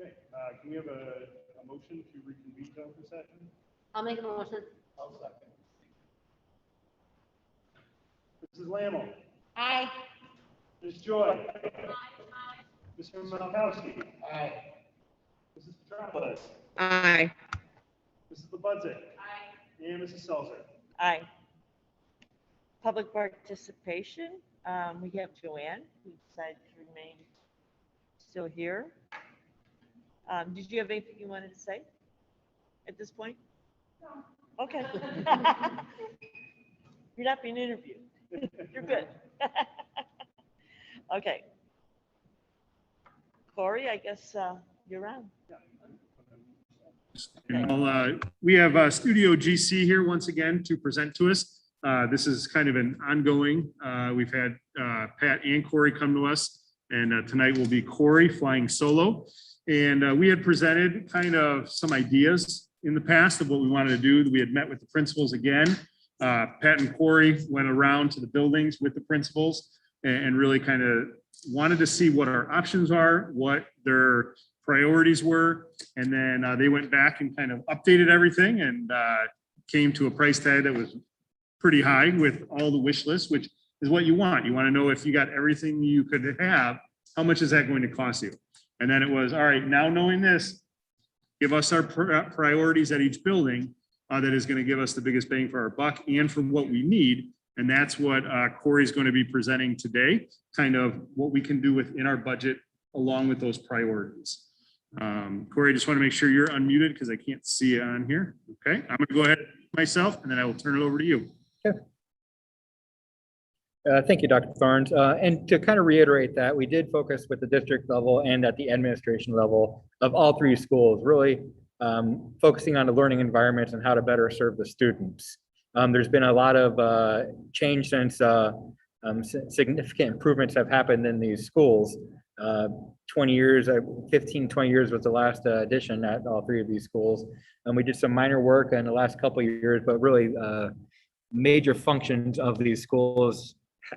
Okay, can we have a motion to reconvene to open session? I'll make a motion. I'll second. Mrs. Lammle. Aye. Ms. Joy. Mr. Malkowski. Aye. Mrs. Petropolis. Aye. Mrs. Lebudzik. Aye. And Mrs. Selzer. Aye. Public participation, we have Joanne, who decided to remain still here. Did you have anything you wanted to say at this point? No. Okay. You're not being interviewed. You're good. Okay. Corey, I guess you're on. Well, we have Studio GC here once again to present to us. This is kind of an ongoing. We've had Pat and Corey come to us, and tonight will be Corey flying solo. And we had presented kind of some ideas in the past of what we wanted to do. We had met with the principals again. Pat and Corey went around to the buildings with the principals and really kind of wanted to see what our options are, what their priorities were. And then they went back and kind of updated everything and came to a price tag that was pretty high with all the wish lists, which is what you want. You want to know if you got everything you could have, how much is that going to cost you? And then it was, all right, now knowing this, give us our priorities at each building that is going to give us the biggest bang for our buck and for what we need. And that's what Corey's going to be presenting today, kind of what we can do within our budget along with those priorities. Corey, I just want to make sure you're unmuted because I can't see it on here. Okay, I'm going to go ahead myself and then I will turn it over to you. Okay. Thank you, Dr. Thorns. And to kind of reiterate that, we did focus with the district level and at the administration level of all three schools, really focusing on the learning environments and how to better serve the students. There's been a lot of change since significant improvements have happened in these schools. 20 years, 15, 20 years was the last addition at all three of these schools. And we did some minor work in the last couple of years, but really major functions of these schools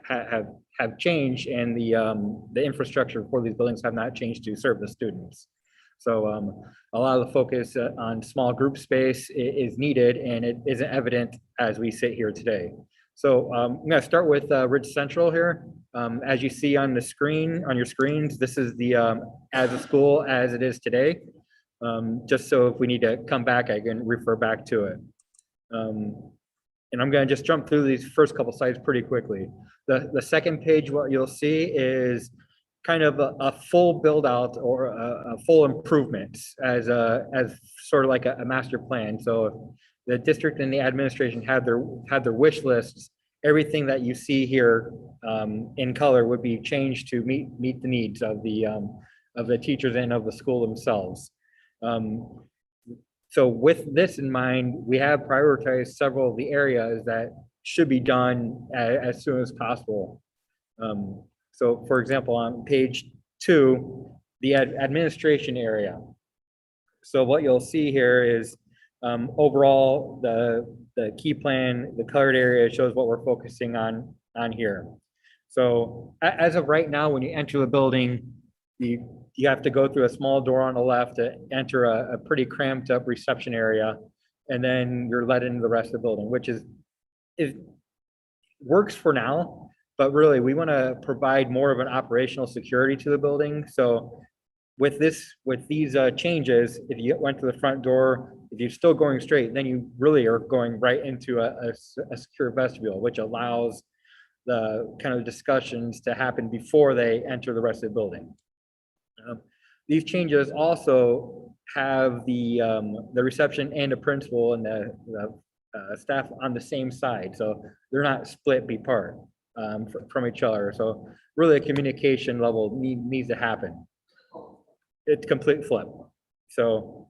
have changed, and the infrastructure for these buildings have not changed to serve the students. So a lot of the focus on small group space is needed, and it isn't evident as we sit here today. So I'm going to start with Ridge Central here. As you see on the screen, on your screens, this is the as a school as it is today. Just so if we need to come back, I can refer back to it. And I'm going to just jump through these first couple slides pretty quickly. The second page, what you'll see is kind of a full build out or a full improvement as sort of like a master plan. So the district and the administration had their wish lists. Everything that you see here in color would be changed to meet the needs of the teachers and of the school themselves. So with this in mind, we have prioritized several of the areas that should be done as soon as possible. So for example, on page 2, the administration area. So what you'll see here is overall, the key plan, the colored area shows what we're focusing on here. So as of right now, when you enter the building, you have to go through a small door on the left to enter a pretty cramped up reception area, and then you're let into the rest of the building, which is works for now, but really we want to provide more of an operational security to the building. So with these changes, if you went to the front door, if you're still going straight, then you really are going right into a secure vestibule, which allows the kind of discussions to happen before they enter the rest of the building. These changes also have the reception and the principal and the staff on the same side, so they're not split apart from each other. So really, a communication level needs to happen. It's complete flip. So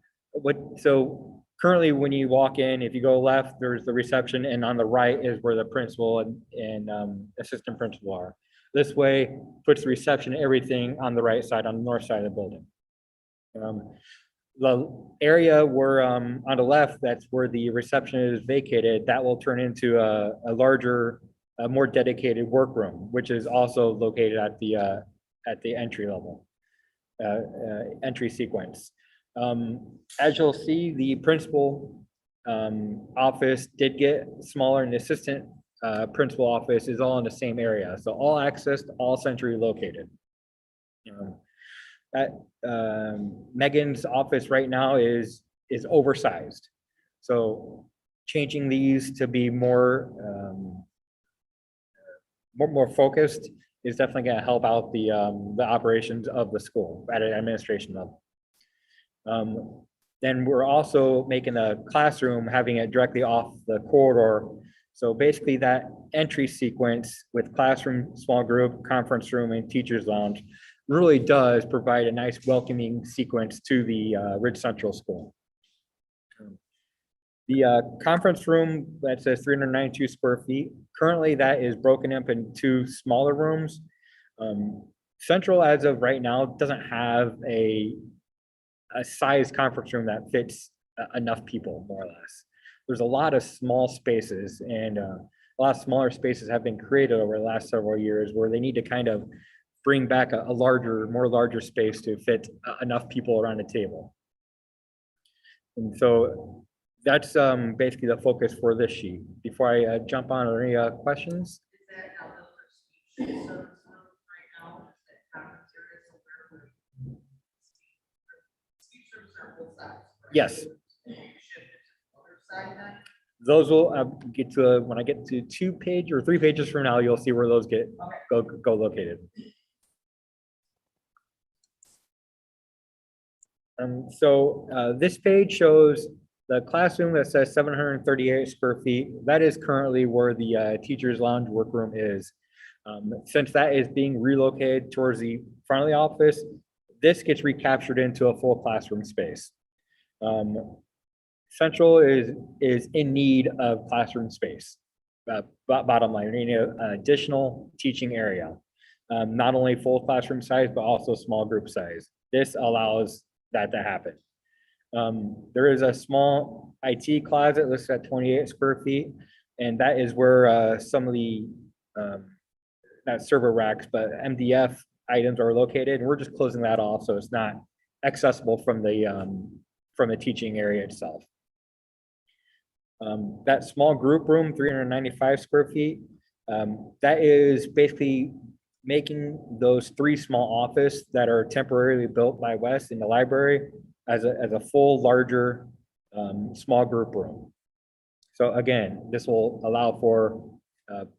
currently, when you walk in, if you go left, there's the reception, and on the right is where the principal and assistant principal are. This way puts the reception and everything on the right side, on the north side of the building. The area where on the left, that's where the reception is vacated, that will turn into a larger, more dedicated workroom, which is also located at the entry level. entry sequence. As you'll see, the principal office did get smaller, and the assistant principal office is all in the same area. So all accessed, all centrally located. Megan's office right now is oversized. So changing these to be more focused is definitely going to help out the operations of the school at an administration level. Then we're also making a classroom, having it directly off the corridor. So basically that entry sequence with classroom, small group, conference room, and teacher's lounge really does provide a nice welcoming sequence to the Ridge Central School. The conference room that says 392 square feet, currently that is broken up in 2 smaller rooms. Central, as of right now, doesn't have a size conference room that fits enough people, more or less. There's a lot of small spaces, and a lot of smaller spaces have been created over the last several years where they need to kind of bring back a larger space to fit enough people around the table. And so that's basically the focus for this sheet. Before I jump on, are there any questions? Is that how those are speech service right now? Is that conference areas where speech service are both sides? Right? Yes. And you shift it to the other side then? Those will get to when I get to 2 pages or 3 pages from now, you'll see where those get go located. So this page shows the classroom that says 738 square feet. That is currently where the teacher's lounge workroom is. Since that is being relocated towards the front of the office, this gets recaptured into a full classroom space. Central is in need of classroom space. Bottom line, we need an additional teaching area. Not only full classroom size, but also small group size. This allows that to happen. There is a small IT closet listed at 28 square feet, and that is where some of the not server racks, but MDF items are located. And we're just closing that off so it's not accessible from the teaching area itself. That small group room, 395 square feet, that is basically making those 3 small office that are temporarily built by West in the library as a full larger small group room. So again, this will allow for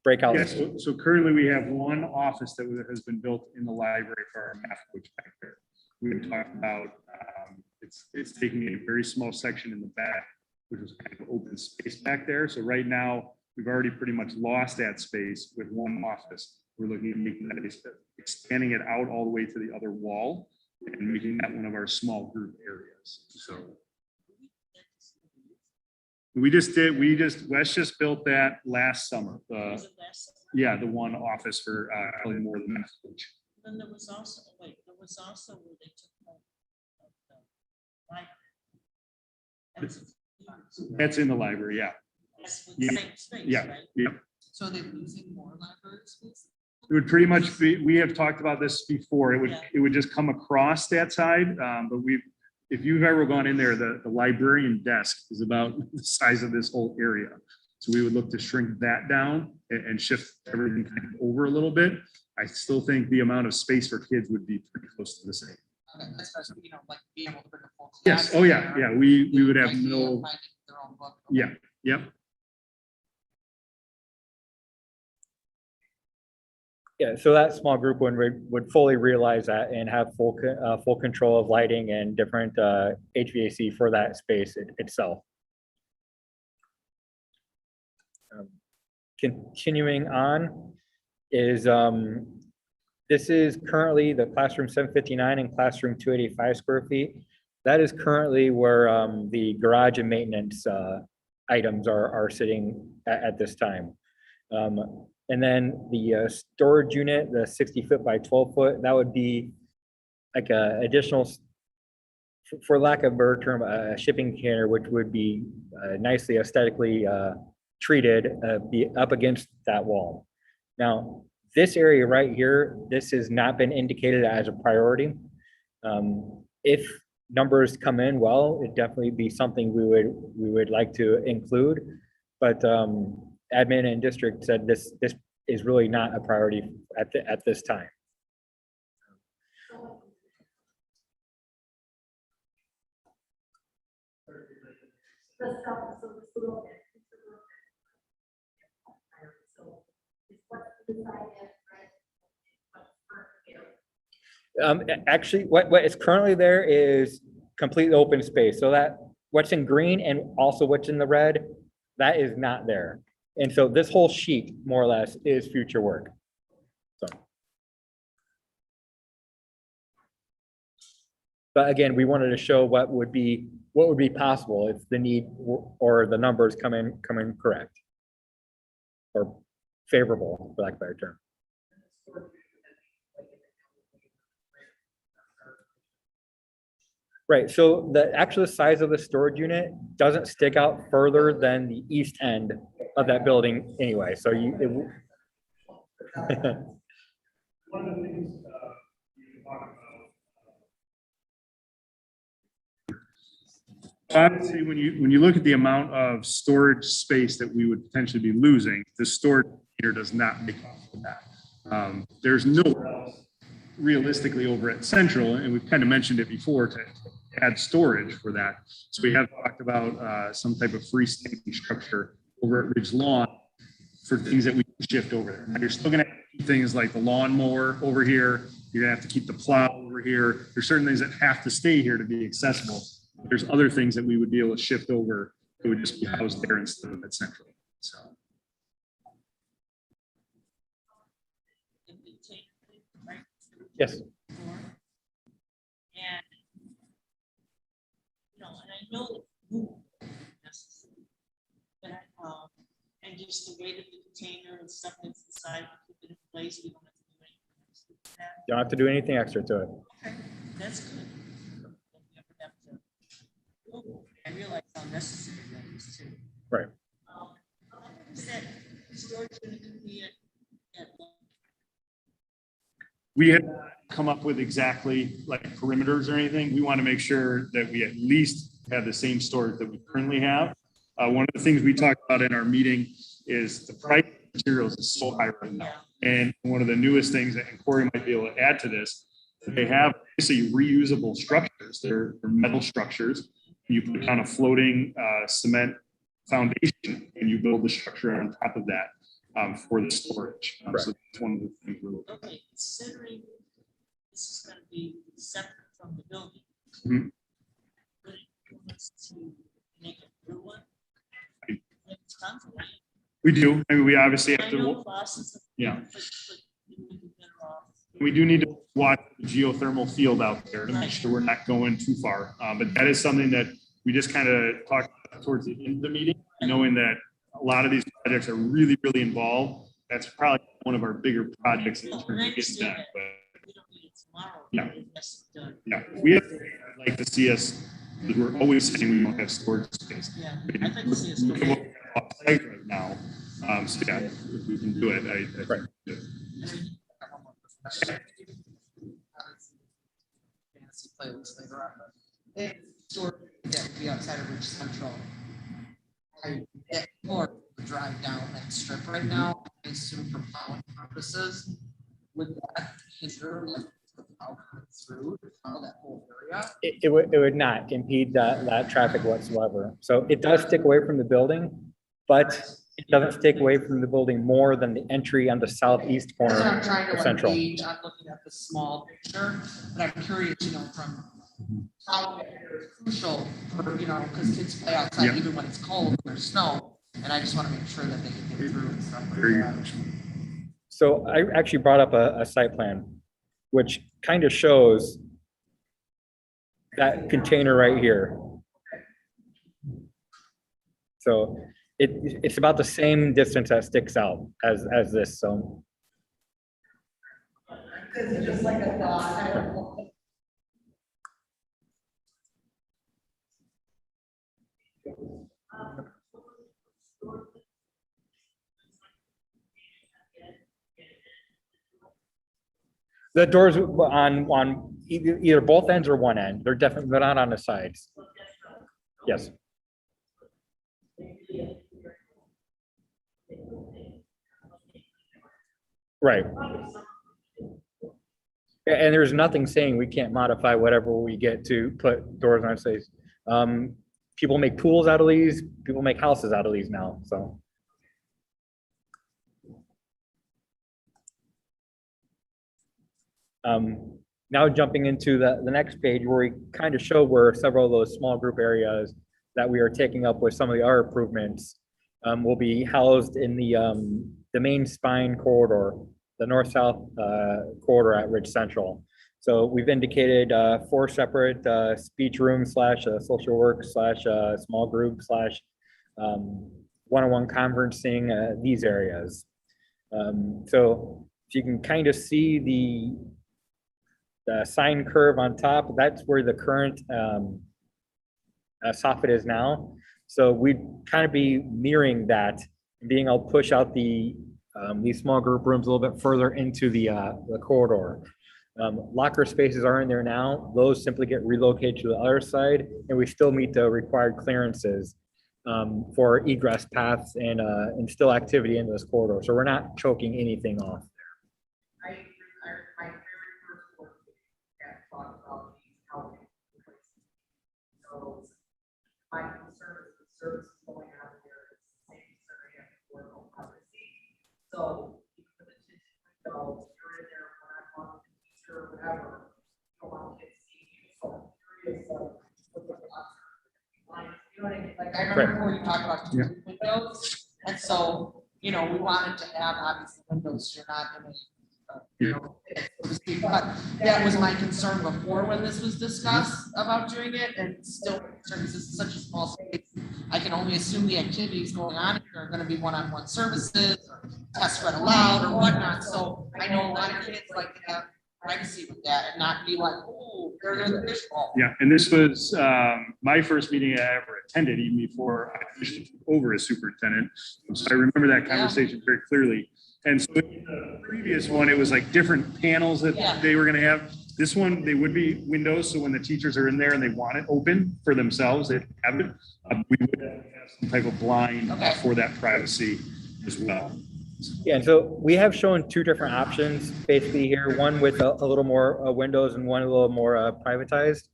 breakout. Yes, so currently we have 1 office that has been built in the library for our math coach back there. We had talked about it's taking a very small section in the back, which was kind of open space back there. So right now we've already pretty much lost that space with 1 office. We're looking at making that, expanding it out all the way to the other wall and making that one of our small group areas. So Wes just built that last summer. Yeah, the 1 office for probably more than that. Then there was also, where they took the library. That's in the library, yeah. That's with Yeah. the same space, Yeah, right? yeah. So they're losing more library space? It would pretty much be, we have talked about this before, it would just come across that side, but if you've ever gone in there, the librarian desk is about the size of this whole area. So we would look to shrink that down and shift everything kind of over a little bit. I still think the amount of space for kids would be pretty close to the same. Okay, that's supposed to be, like being able to bring a full class. Yes, oh yeah, there, yeah, we would have idea of no, finding their own book. yeah, yep. Yeah, so that small group would fully realize that and have full control of lighting and different HVAC for that space itself. Continuing on is this is currently the classroom 759 and classroom 285 square feet. That is currently where the garage and maintenance items are sitting at this time. And then the storage unit, the 60 foot by 12 foot, that would be like a additional, for lack of a better term, a shipping container, which would be nicely aesthetically treated, be up against that wall. Now, this area right here, this has not been indicated as a priority. If numbers come in well, it'd definitely be something we would like to include. But admin and district said this is really not a priority at this time. The stuff, so this little bit. So it's what's decided, right? Actually, what is currently there is completely open space. So that what's in green and also what's in the red, that is not there. And so this whole sheet, more or less, is future work. So. But again, we wanted to show what would be possible if the need or the numbers come in correct or favorable, for lack of a better term. Right, so the actual size of the storage unit doesn't stick out further than the east end of that building anyway, so you. One of the things you talk about. Obviously, when you look at the amount of storage space that we would potentially be losing, the storage here does not make up for that. There's nowhere else realistically over at Central, and we've kind of mentioned it before, to add storage for that. So we have talked about some type of freestanding structure over at Ridge Lawn for things that we can shift over there. Now, you're still going to have things like the lawnmower over here. You're going to have to keep the plow over here. There's certain things that have to stay here to be accessible. There's other things that we would be able to shift over that would just be housed there instead of at Central. So. Yes. And, you know, and I know that move necessary, but, and just the weight of the container and stuff that's inside, keep it in place, we don't have to do anything else with that. You don't have to do anything extra to it. Okay, that's good. Don't ever have to- I realize how necessary that is too. Right. How is that storage unit gonna be at? We have not come up with exactly like perimeters or anything. We want to make sure that we at least have the same storage that we currently have. One of the things we talked about in our meeting is the price of materials is so high right now. And one of the newest things that, and Corey might be able to add to this, they have basically reusable structures. They're metal structures. You put down a floating cement foundation and you build the structure on top of that for the storage. So that's one of the things we're looking at. Okay, considering this is gonna be separate from the building. Mhm. Would it want us to make a new one? I- It's confident. We do. I mean, we obviously have I to. know Boston's. Yeah. but you would be better off. We do need to watch the geothermal field out there to make sure we're not going too far. But that is something that we just kind of talked about towards the end of the meeting, knowing that a lot of these projects are really, really involved. That's probably one of our bigger projects in No, terms and I of getting understand done. that. But We don't need it tomorrow. Yeah. It has to be done. yeah, we have, I'd like to see us, because we're always saying we don't have storage space. Yeah, I'd like to see us. Look at what we have off-site right now. So yeah, if we can do it, I think. Right. we do. Fantasy playlist later on. If storage that would be outside of Ridge Central. I get more to drive down that strip right now, I assume for plowing purposes. Would that hinder like the plow coming through to plow that whole area? It would not impede that traffic whatsoever. So it does stick away from the building, but it doesn't stick away from the building more than the entry on the southeast corner That's what I'm trying to of like Central. gauge. I'm looking at the small picture, but I'm curious, you know, from how it's crucial for, you know, because kids play outside Yeah. even when it's cold, and there's snow, and I just want to make sure that they can get through and stuff like Very that. good. So I actually brought up a site plan, which kind of shows that container right here. So it's about the same distance that sticks out as this, so. It's just like a thought. I don't know. The doors on Either both ends or one end. They're definitely, they're not on the sides. Yes. Right. And there's nothing saying we can't modify whatever we get to put doors on space. People make pools out of these, people make houses out of these now, so. Now jumping into the next page where we kind of show where several of those small group areas that we are taking up with some of the other improvements will be housed in the main spine corridor, the north-south corridor at Ridge Central. So we've indicated 4 separate speech rooms / social work / small group / one-on-one conferencing, these areas. So if you can kind of see the sine curve on top, that's where the current soffit is now. So we'd kind of be mirroring that, being able to push out these small group rooms a little bit further into the corridor. Locker spaces are in there now. Those simply get relocated to the other side, and we still meet the required clearances for egress paths and still activity in this corridor. So we're not choking anything off. My very first work that talked about these housing places. So my concern is the service going on there is the same concern I have for local privacy. So you put the tinted windows, you're in there one-on-one with the teacher or whatever, you don't want kids seeing you. So I'm curious of what the thoughts are. You know what I mean? Like I remember when you talked about tinted windows, and so you know we wanted to have obviously windows. You're not going to you know, but that was my concern before when this was discussed about doing it, and still, because this is such a small space, I can only assume the activities going on here are going to be one-on-one services or test read aloud or whatnot. So I know a lot of kids like to have privacy with that and not be like, oh, they're in the fishbowl. Yeah, and this was my first meeting I ever attended, even before I took over as superintendent. So I remember that conversation very clearly. And so in the previous one, it was like different panels that they were going to have. This one, they would be windows. So when the teachers are in there and they want it open for themselves, they have it. We would have some type of blind for that privacy as well. Yeah, and so we have shown 2 different options basically here, one with a little more windows and one a little more privatized.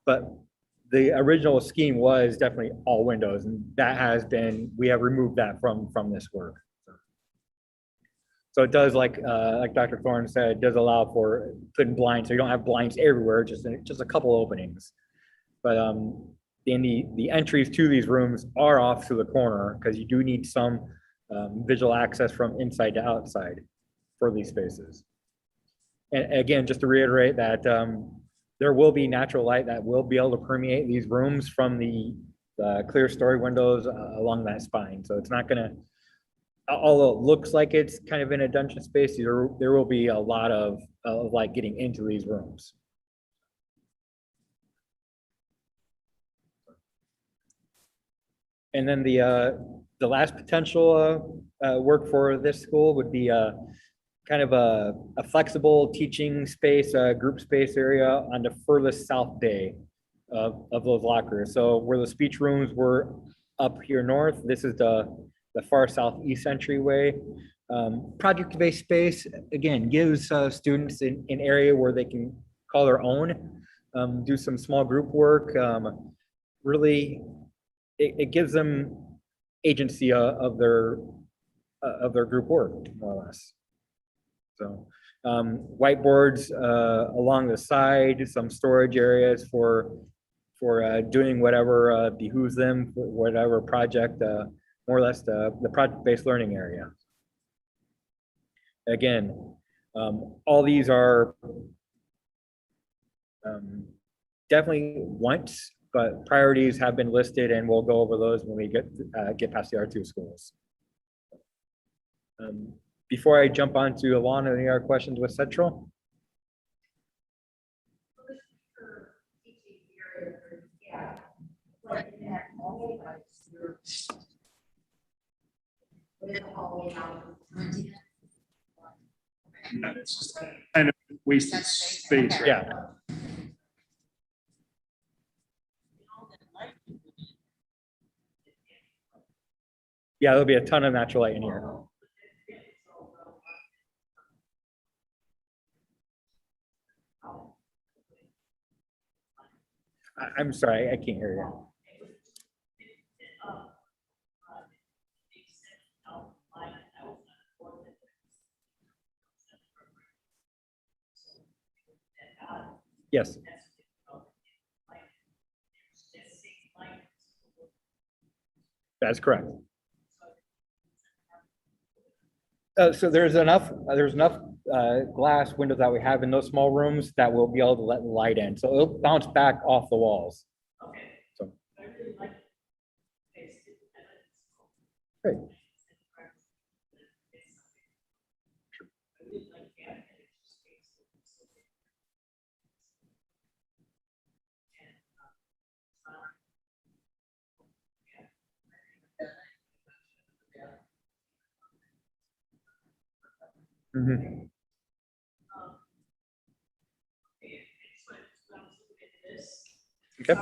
But the original scheme was definitely all windows, and that has been, we have removed that from this work. So it does, like Dr. Thorne said, it does allow for putting blinds, so you don't have blinds everywhere, just a couple openings. But the entries to these rooms are off to the corner because you do need some visual access from inside to outside for these spaces. And again, just to reiterate that there will be natural light that will be able to permeate these rooms from the clear story windows along that spine. So it's not going to, although it looks like it's kind of in a dungeon space, there will be a lot of light getting into these rooms. And then the last potential work for this school would be kind of a flexible teaching space, group space area on the furthest south bay of those lockers. So where the speech rooms were up here north, this is the far southeast entryway. Project-based space, again, gives students an area where they can call their own, do some small group work. Really, it gives them agency of their group work, more or less. So whiteboards along the side, some storage areas for doing whatever behooves them, whatever project, more or less the project-based learning area. Again, all these are definitely wants, but priorities have been listed, and we'll go over those when we get past the R2 schools. Before I jump on to Alana, any other questions with Central? It's just kind of wasted space. Right? Yeah. Yeah, there'll be a ton of natural light in here. I'm sorry, I can't hear you. Yes. That's correct. So there's enough glass windows that we have in those small rooms that will be able to let light in. So it'll bounce back off the walls. So. Great. Mhm. Okay.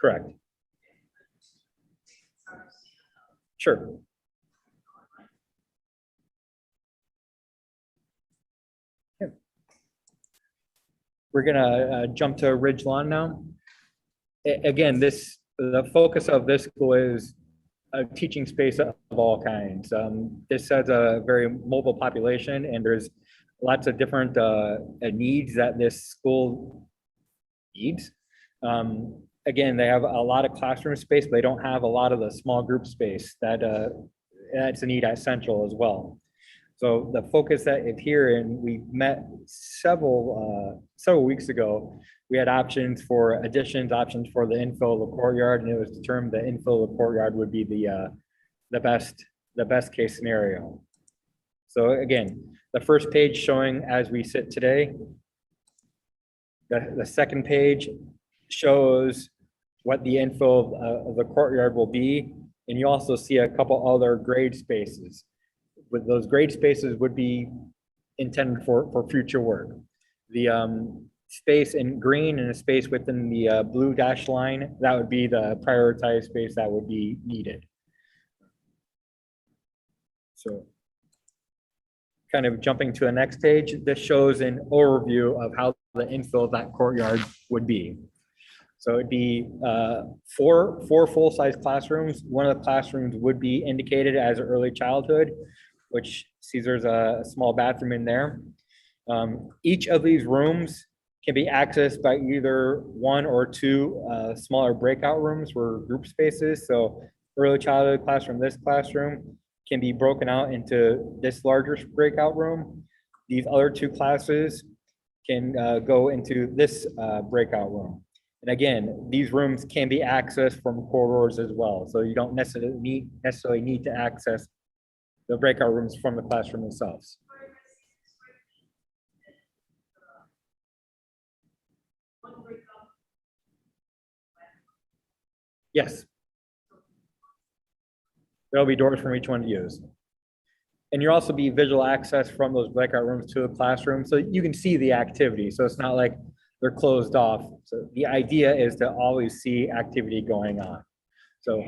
Correct. Sure. Yeah. We're gonna jump to Ridgeline now. Again, the focus of this school is a teaching space of all kinds. This has a very mobile population, and there's lots of different needs that this school needs. Again, they have a lot of classroom space, but they don't have a lot of the small group space that's a need at Central as well. So the focus that is here, and we met several weeks ago, we had options for additions, options for the infill of the courtyard, and it was determined the infill of the courtyard would be the best case scenario. So again, the first page showing as we sit today. The second page shows what the infill of the courtyard will be, and you also see a couple other grade spaces. With those grade spaces would be intended for future work. The space in green and a space within the blue dash line, that would be the prioritized space that would be needed. So kind of jumping to the next page, this shows an overview of how the infill of that courtyard would be. So it'd be four full-size classrooms. One of the classrooms would be indicated as early childhood, which sees there's a small bathroom in there. Each of these rooms can be accessed by either one or two smaller breakout rooms or group spaces. So early childhood classroom, this classroom can be broken out into this larger breakout room. These other two classes can go into this breakout room. And again, these rooms can be accessed from corridors as well. So you don't necessarily need to access the breakout rooms from the classroom themselves. Yes. There'll be doors from each one to use. And you'll also be visual access from those breakout rooms to a classroom, so you can see the activity. So it's not like they're closed off. So the idea is to always see activity going on. So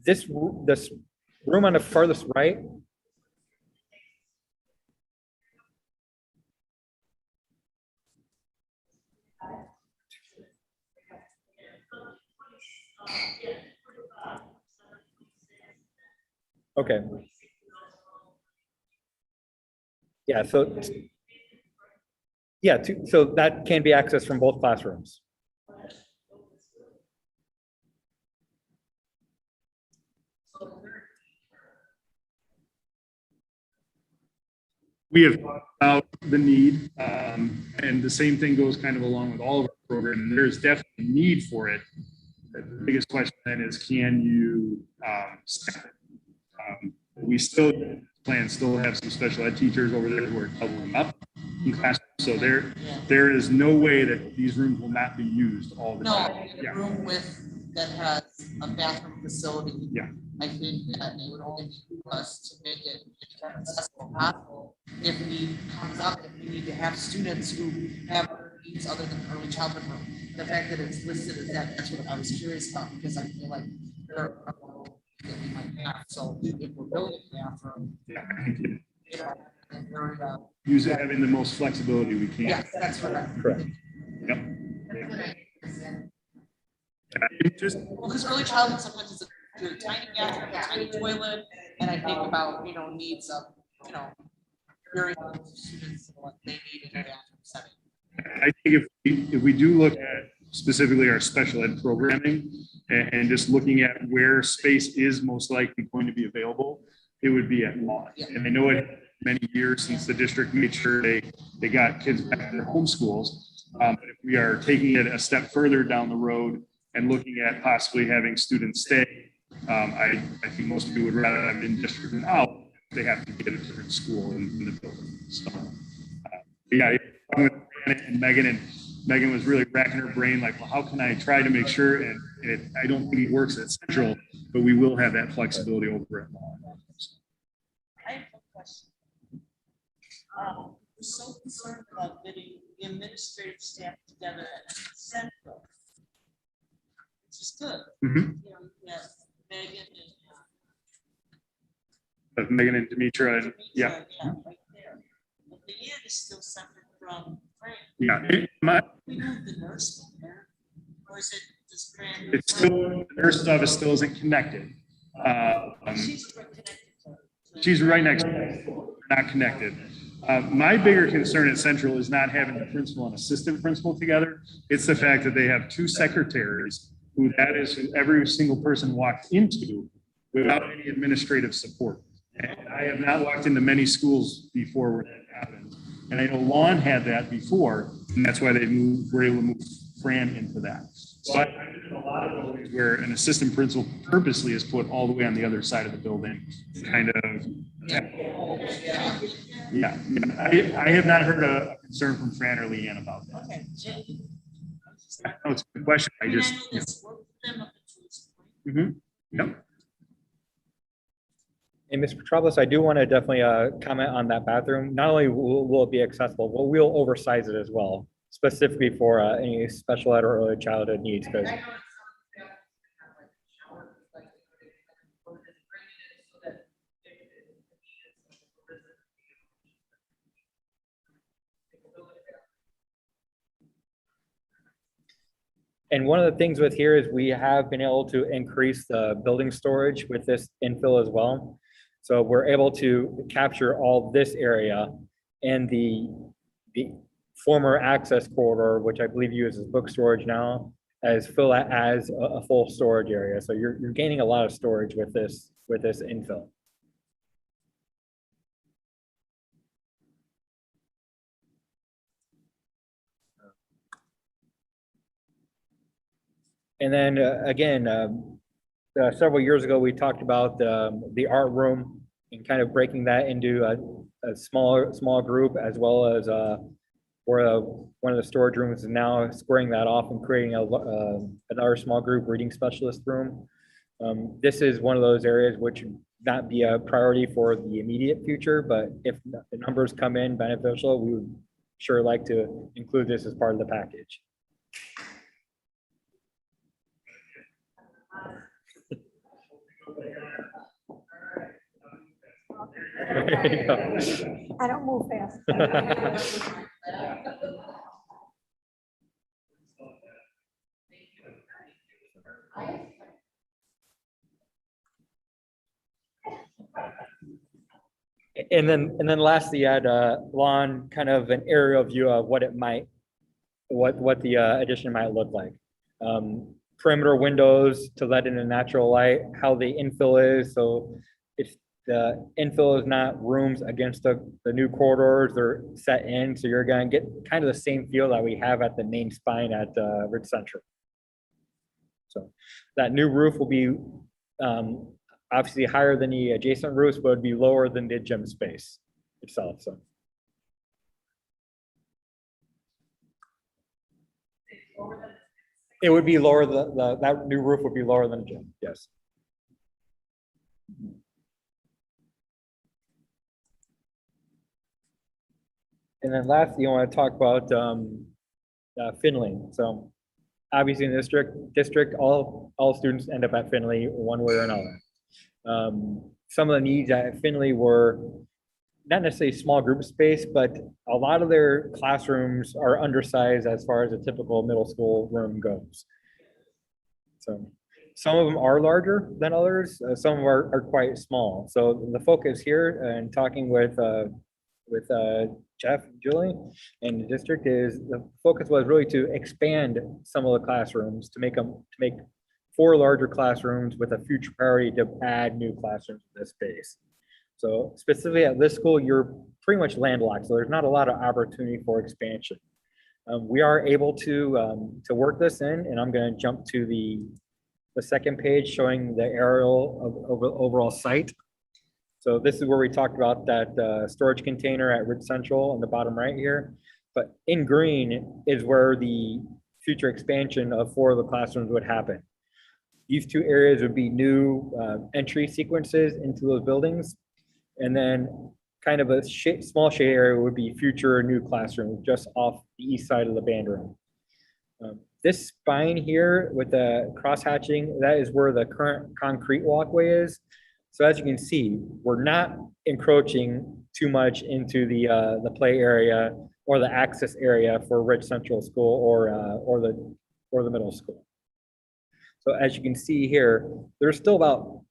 this room on the farthest right, okay. Yeah, so so that can be accessed from both classrooms. We have thought about the need, and the same thing goes kind of along with all of our programs. There's definitely a need for it. The biggest question then is, can you staff it? We still have some special ed teachers over there who are doubling up. classrooms. So Yeah. there is no way that these rooms will not be used all the No, time. a Yeah. room that has a bathroom facility. Yeah. I think that it would only be us to make it accessible possible. If need comes up, if we need to have students who have needs other than early childhood room. The fact that it's listed as that's what I was curious about, because I feel like there are that we might have. So if we're building a bathroom, Yeah. I think you know, and we're, use it having the most flexibility we can. yes, that's what I'm. Correct. Yep. It just, Well, because early childhood sometimes is a tiny bathroom, a tiny toilet, and I think about, needs of, very young students and what they need in a bathroom setting. I think if we do look at specifically our special ed programming and just looking at where space is most likely going to be available, it would be at law. And I know it many years since the district made sure they got kids back to their home schools. But if we are taking it a step further down the road and looking at possibly having students stay, I think most of you would rather them in district than out. They have to get a different school in the building. So, yeah, with Janet and Megan was really racking her brain, like, well, how can I try to make sure? And I don't think it works at Central, but we will have that flexibility over at law. I have a question. We're so concerned about getting the administrative staff together at Central, which is good. Mhm. We have Megan and But Megan and Demetra, and yeah, right there. But the end is still separate from Fran. yeah. We move the nurse from there, or is it this Fran? It's still, the nurse's office still isn't connected. She's connected to. She's right next to me, not connected. My bigger concern at Central is not having the principal and assistant principal together. It's the fact that they have two secretaries who every single person walked into without any administrative support. And I have not walked into many schools before where that happened. And I know Lon had that before, and that's why they were able to move Fran into that. So I've been in a lot of buildings where an assistant principal purposely is put all the way on the other side of the building, kind of. Yeah, I have not heard a concern from Fran or Leanne about that. Okay. No, it's a good question. I just. know this, work with them up until this point. Mhm. Yep. And Ms. Petropoulos, I do want to definitely comment on that bathroom. Not only will it be accessible, but we'll oversize it as well, specifically for any special ed or early childhood needs. Because and one of the things with here is we have been able to increase the building storage with this infill as well. So we're able to capture all this area and the former access corridor, which I believe uses book storage now, as fill as a full storage area. So you're gaining a lot of storage with this infill. And then again, several years ago, we talked about the art room and kind of breaking that into a small group, as well as where one of the storage rooms is now squaring that off and creating another small group reading specialist room. This is one of those areas which would not be a priority for the immediate future, but if the numbers come in beneficial, we would sure like to include this as part of the package. I don't move fast. And then lastly, I had Lon kind of an aerial view of what the addition might look like. Perimeter windows to let in a natural light, how the infill is. So if the infill is not rooms against the new corridors, they're set in. So you're going to get kind of the same feel that we have at the main spine at Ridge Central. So that new roof will be obviously higher than the adjacent roofs, but would be lower than the gym space itself. So It would be lower, that new roof would be lower than the gym, yes. And then lastly, I want to talk about Finley. So obviously in this district, all students end up at Finley one way or another. Some of the needs at Finley were not necessarily small group space, but a lot of their classrooms are undersized as far as a typical middle school room goes. So some of them are larger than others. Some of them are quite small. So the focus here and talking with Jeff, Julie, and the district is the focus was really to expand some of the classrooms to make 4 larger classrooms with a future priority to add new classrooms to this space. So specifically at this school, you're pretty much landlocked, so there's not a lot of opportunity for expansion. We are able to work this in, and I'm going to jump to the second page showing the aerial of the overall site. So this is where we talked about that storage container at Ridge Central on the bottom right here. But in green is where the future expansion of 4 of the classrooms would happen. These 2 areas would be new entry sequences into those buildings. And then kind of a small shade area would be future new classrooms just off the east side of the band room. This spine here with the cross hatching, that is where the current concrete walkway is. So as you can see, we're not encroaching too much into the play area or the access area for Ridge Central School or the middle school. So as you can see here, there's still about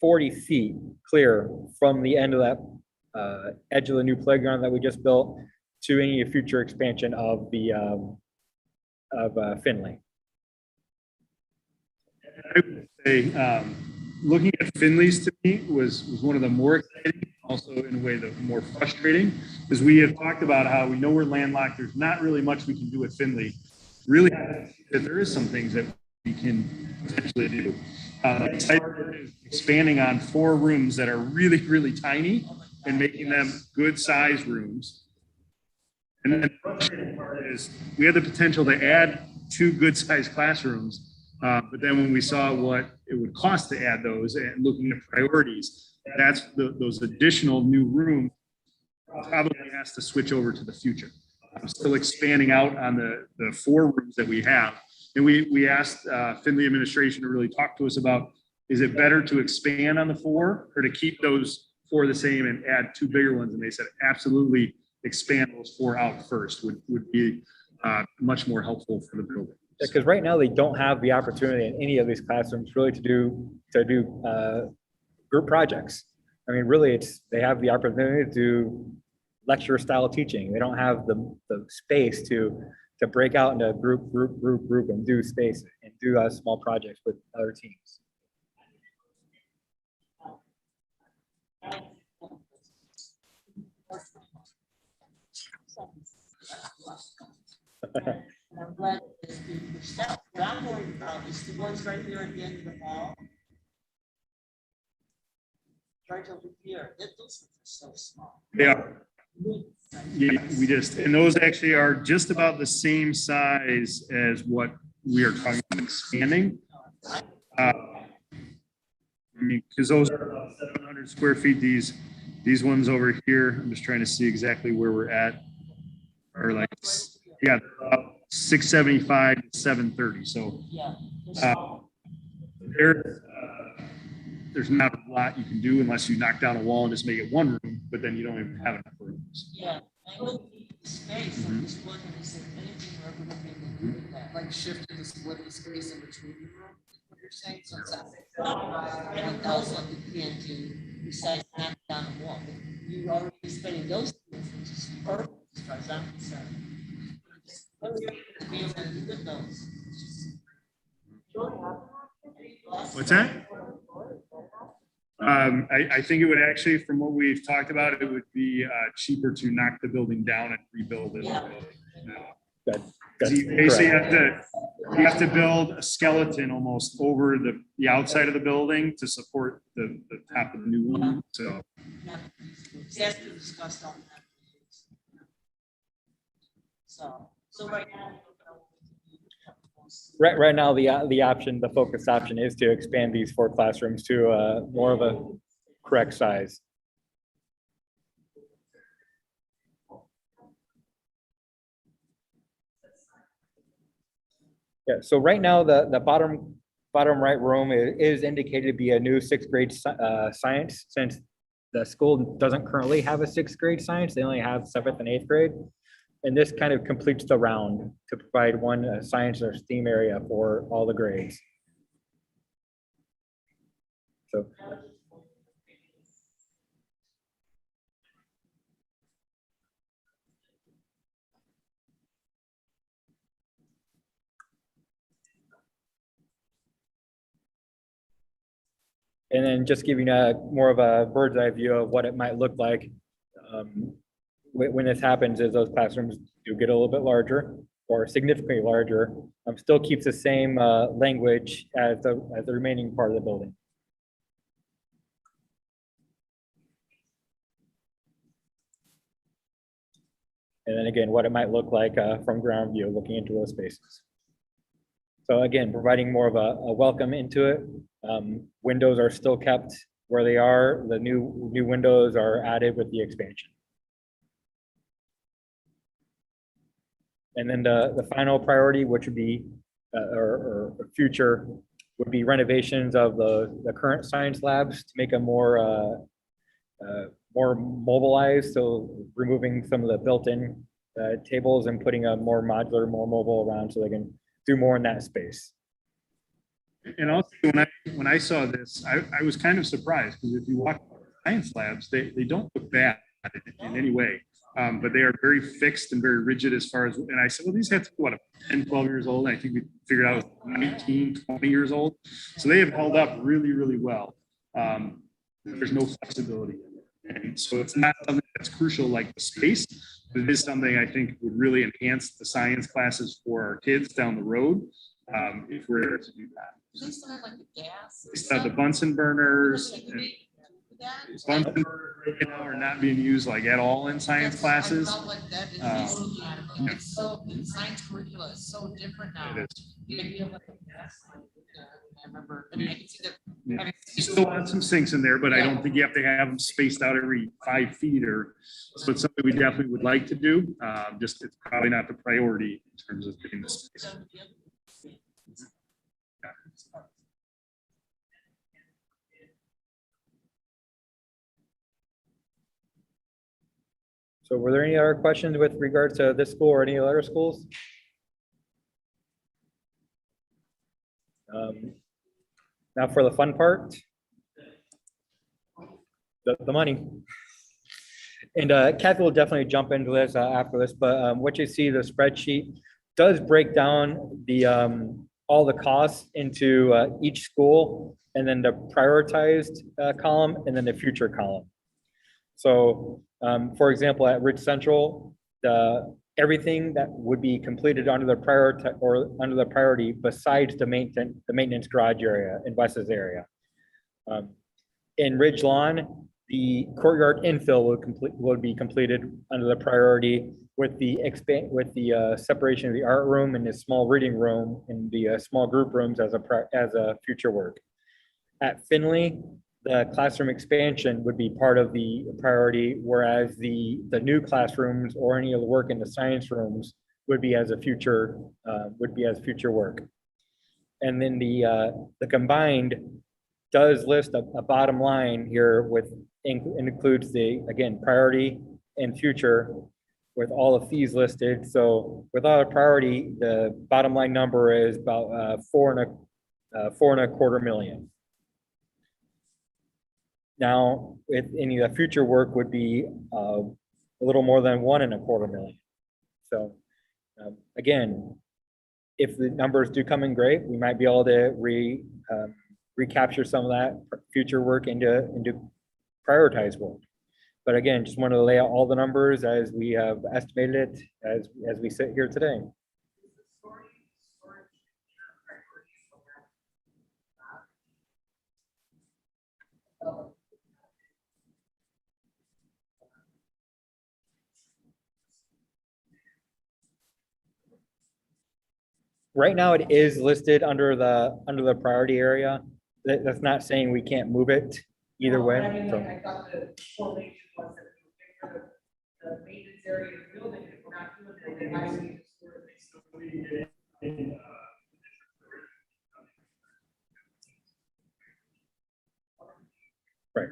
40 feet clear from the end of that edge of the new playground that we just built to any future expansion of the Finley. I would say, looking at Finley's to me was one of the more exciting, also in a way the more frustrating, because we have talked about how we know we're landlocked. There's not really much we can do with Finley. Really, that there is some things that we can potentially do. Expanding on 4 rooms that are really, really tiny and making them good size rooms. And then the frustrating part is we had the potential to add 2 good sized classrooms. But then when we saw what it would cost to add those and looking at priorities, that's those additional new rooms probably has to switch over to the future. I'm still expanding out on the 4 rooms that we have. And we asked Finley administration to really talk to us about, is it better to expand on the 4 or to keep those 4 the same and add 2 bigger ones? And they said, absolutely expand those 4 out first would be much more helpful for the building. Because right now they don't have the opportunity in any of these classrooms really to do group projects. I mean, really, they have the opportunity to do lecture style teaching. They don't have the space to break out into group and do space and do small projects with other teams. And I'm glad it's being pushed out. What I'm worried about is the ones right here at the end of the hall. Right over here, those ones are so small. They are. Yeah, and those actually are just about the same size as what we are talking about expanding. I mean, because those are about 700 square feet. These ones over here, I'm just trying to see exactly where we're at. Are like, yeah, about 675 to 730. So Yeah. there's not a lot you can do unless you knock down a wall and just make it 1 room, but then you don't even have enough rooms. Yeah, I look at the space, I'm just wondering, is there anything we're ever gonna be able to do with that? Like shifting the splitting space in between the room, what you're saying, so it's not. I don't know what you can do besides knock down the wall, but you're already spending those things, which is perfect as far as I'm concerned. What are you gonna be able to do with those? What's that? I think it would actually, from what we've talked about, it would be cheaper to knock the building down and rebuild it. Yeah. You basically have to build a skeleton almost over the outside of the building to support the top of the new one. So Yeah, that's been discussed all that. So right now. Right now, the focused option is to expand these 4 classrooms to more of a correct size. Yeah, so right now, the bottom right room is indicated to be a new 6th grade science, since the school doesn't currently have a 6th grade science, they only have 7th and 8th grade. And this kind of completes the round to provide one science or STEAM area for all the grades. So. And then just giving a more of a bird's eye view of what it might look like when this happens is those classrooms do get a little bit larger or significantly larger, still keeps the same language as the remaining part of the building. And then again, what it might look like from ground view, looking into those spaces. So again, providing more of a welcome into it. Windows are still kept where they are. The new windows are added with the expansion. And then the final priority, which would be, or future, would be renovations of the current science labs to make them more mobilized. So removing some of the built-in tables and putting a more modular, more mobile around so they can do more in that space. And also, when I saw this, I was kind of surprised, because if you walk science labs, they don't look bad in any way. But they are very fixed and very rigid as far as, and I said, well, these have to be, what, 10, 12 years old. And I think we figured out 19, 20 years old. So they have held up really, really well. There's no flexibility in it. And so it's not something that's crucial like the space, but it is something I think would really enhance the science classes for our kids down the road, if we're able to do that. They still have like the gas. They still have the Bunsen burners. Bunsen burners right now are not being used like at all in science classes. I felt like that is it's so, in science curricula is so different now. It is. The idea of like a gas line, I remember, I mean, I can see that. Yeah. You still want some sinks in there, but I don't think you have to have them spaced out every 5 feet or, so it's something we definitely would like to do. Just it's probably not the priority in terms of getting this space. So were there any other questions with regards to this school or any other schools? Now for the fun part, the money. And Kathy will definitely jump into this after this, but what you see, the spreadsheet does break down the all the costs into each school, and then the prioritized column, and then the future column. So for example, at Ridge Central, everything that would be completed under the priority besides the maintenance garage area in Wes's area. In Ridgeline, the courtyard infill would be completed under the priority with the separation of the art room and the small reading room and the small group rooms as a future work. At Finley, the classroom expansion would be part of the priority, whereas the new classrooms or any of the work in the science rooms would be as future work. And then the combined does list a bottom line here with includes the, again, priority and future with all the fees listed. So without a priority, the bottom line number is about $4.25 million. Now, with any of the future work would be a little more than $1.25 million. So again, if the numbers do come in great, we might be able to recapture some of that future work into prioritized work. But again, just wanted to lay out all the numbers as we have estimated it as we sit here today. Right now, it is listed under the priority area. That's not saying we can't move it either Well, way. I mean, So, I thought the formation was that we would take care of the maintenance area of the building, if we're not doing it, then I see the store. right.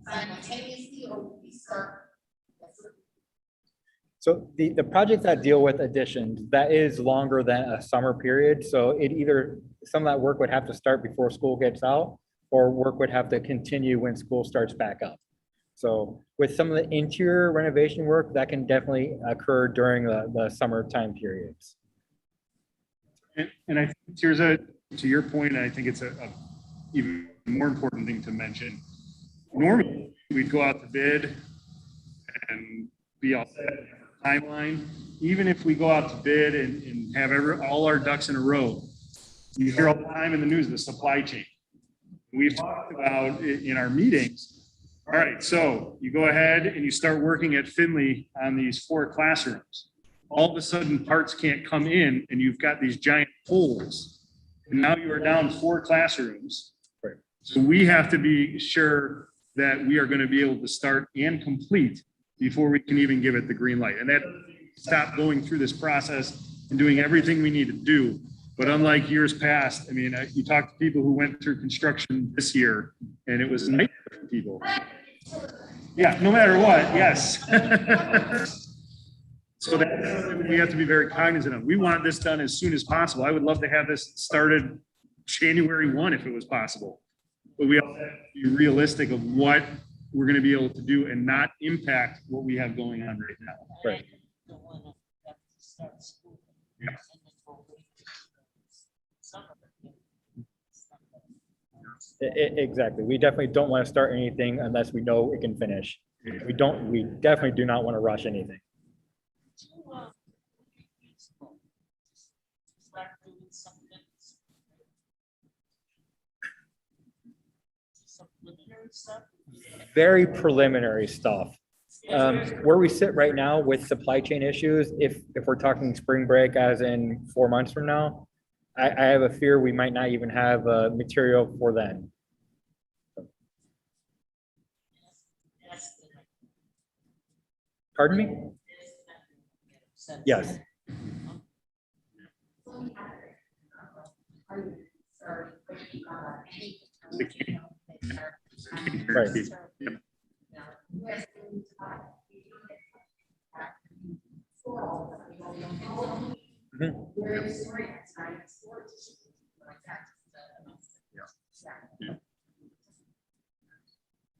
Simultaneously, or we start. So the projects that deal with additions, that is longer than a summer period. So it either, some of that work would have to start before school gets out, or work would have to continue when school starts back up. So with some of the interior renovation work, that can definitely occur during the summertime periods. And I think here's to your point, I think it's a even more important thing to mention. Normally, we'd go out to bid and be all set timeline. Even if we go out to bid and have all our ducks in a row, you hear all the time in the news, the supply chain. We've talked about it in our meetings. All right, so you go ahead and you start working at Finley on these 4 classrooms. All of a sudden, parts can't come in and you've got these giant holes. And now you are down 4 classrooms. Right. So we have to be sure that we are going to be able to start and complete before we can even give it the green light. And that stop going through this process and doing everything we need to do. But unlike years past, I mean, you talk to people who went through construction this year and it was a nightmare for people. Yeah, no matter what, yes. So that we have to be very cognizant of. We want this done as soon as possible. I would love to have this started January 1 if it was possible. But we also have to be realistic of what we're going to be able to do and not impact what we have going on right now. Right. Don't wanna have to start school. Yeah. And then we'll wait till summer. Exactly. We definitely don't want to start anything unless we know it can finish. We definitely do not want to rush anything. Start doing something. Some preliminary stuff. Very preliminary stuff. Where we sit right now with supply chain issues, if we're talking spring break as in 4 months from now, I have a fear we might not even have material for then. Pardon me? Yes. Right. Yep. Mhm.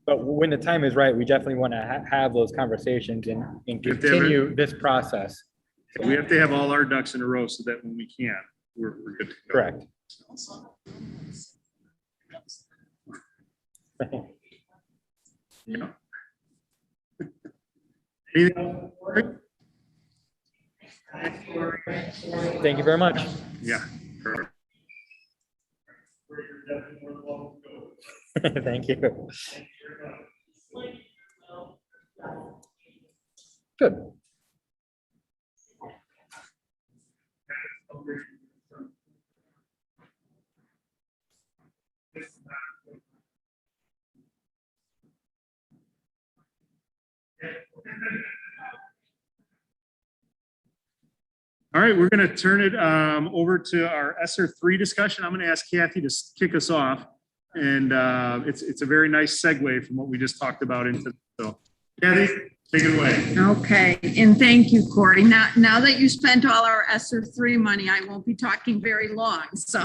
But when the time is right, we definitely want to have those conversations and have to have continue this process. We have to have all our ducks in a row so that when we can, we're good to go. Correct. Yeah. Anything else? Thank you very much. Yeah. Thank you. Good. All right, we're going to turn it over to our SR3 discussion. I'm going to ask Kathy to kick us off. And it's a very nice segue from what we just talked about into. So Kathy, take it away. Okay, and thank you, Corey. Now that you spent all our SR3 money, I won't be talking very long, so.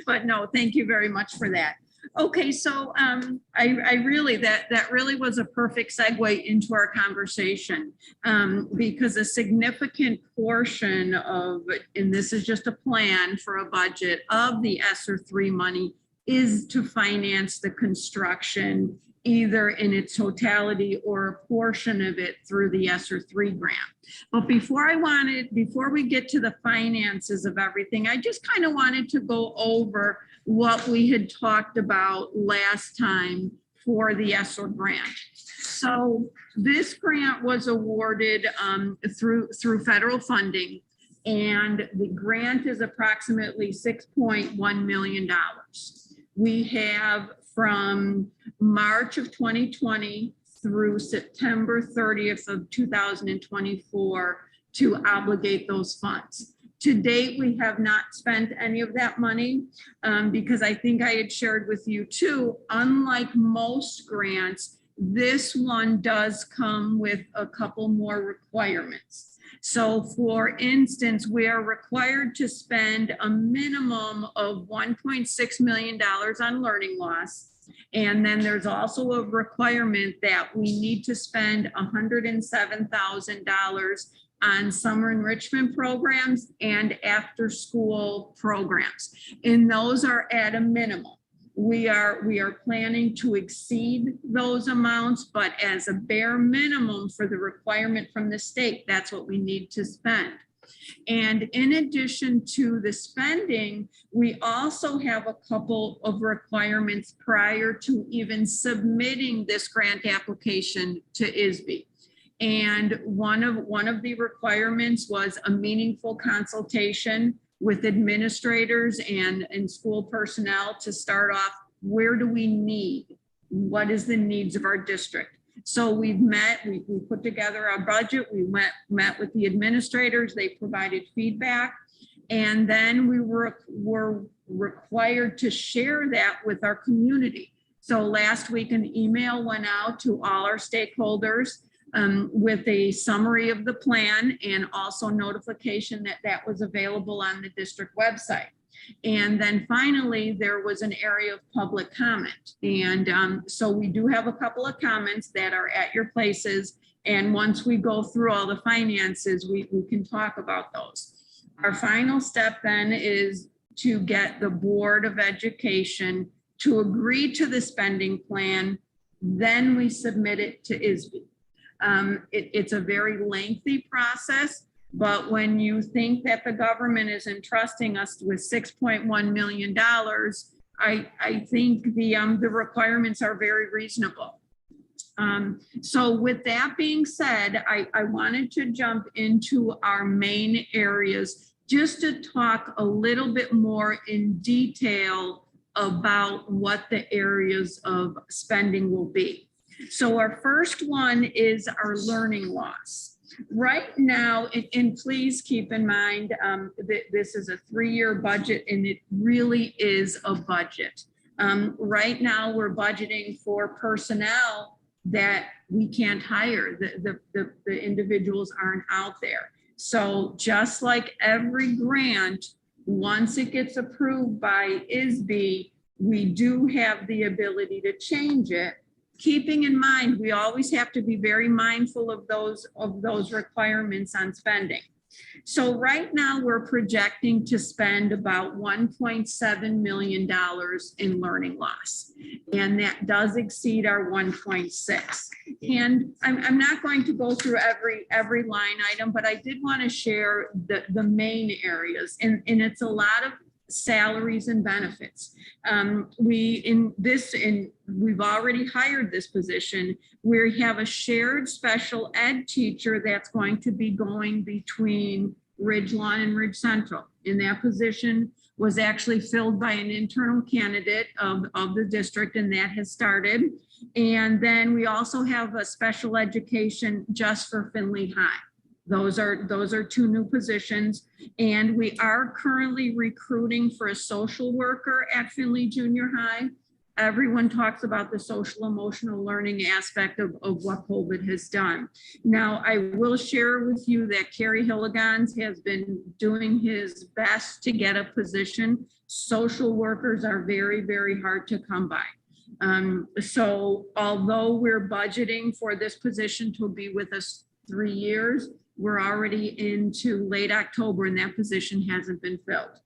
But no, thank you very much for that. Okay, so I really, that really was a perfect segue into our conversation, because a significant portion of, and this is just a plan for a budget of the SR3 money, is to finance the construction either in its totality or a portion of it through the SR3 grant. But before we get to the finances of everything, I just kind of wanted to go over what we had talked about last time for the ESSER grant. So this grant was awarded through federal funding, and the grant is approximately $6.1 million. We have from March of 2020 through September 30th of 2024 to obligate those funds. To date, we have not spent any of that money because I think I had shared with you too, unlike most grants, this one does come with a couple more requirements. So for instance, we are required to spend a minimum of $1.6 million on learning loss. And then there's also a requirement that we need to spend $107,000 on summer enrichment programs and after school programs. And those are at a minimum. We are planning to exceed those amounts, but as a bare minimum for the requirement from the state, that's what we need to spend. And in addition to the spending, we also have a couple of requirements prior to even submitting this grant application to ISB. And one of the requirements was a meaningful consultation with administrators and school personnel to start off, where do we need? What is the needs of our district? So we've met, we put together our budget, we met with the administrators, they provided feedback, and then we were required to share that with our community. So last week an email went out to all our stakeholders with a summary of the plan and also notification that that was available on the district website. And then finally, there was an area of public comment. And so we do have a couple of comments that are at your places. And once we go through all the finances, we can talk about those. Our final step then is to get the Board of Education to agree to the spending plan. Then we submit it to ISB. It's a very lengthy process, but when you think that the government is entrusting us with $6.1 million, I think the requirements are very reasonable. So with that being said, I wanted to jump into our main areas just to talk a little bit more in detail about what the areas of spending will be. So our first one is our learning loss. Right now, and please keep in mind that this is a 3-year budget and it really is a budget. Right now, we're budgeting for personnel that we can't hire. The individuals aren't out there. So just like every grant, once it gets approved by ISB, we do have the ability to change it. Keeping in mind, we always have to be very mindful of those requirements on spending. So right now, we're projecting to spend about $1.7 million in learning loss. And that does exceed our 1.6. And I'm not going to go through every line item, but I did want to share the main areas. And it's a lot of salaries and benefits. We've already hired this position. We have a shared special ed teacher that's going to be going between Ridgeline and Ridge Central. And that position was actually filled by an internal candidate of the district, and that has started. And then we also have a special education just for Finley High. Those are two new positions. And we are currently recruiting for a social worker at Finley Junior High. Everyone talks about the social emotional learning aspect of what COVID has done. Now, I will share with you that Kerry Hilligans has been doing his best to get a position. Social workers are very, very hard to come by. So although we're budgeting for this position to be with us 3 years, we're already into late October and that position hasn't been filled.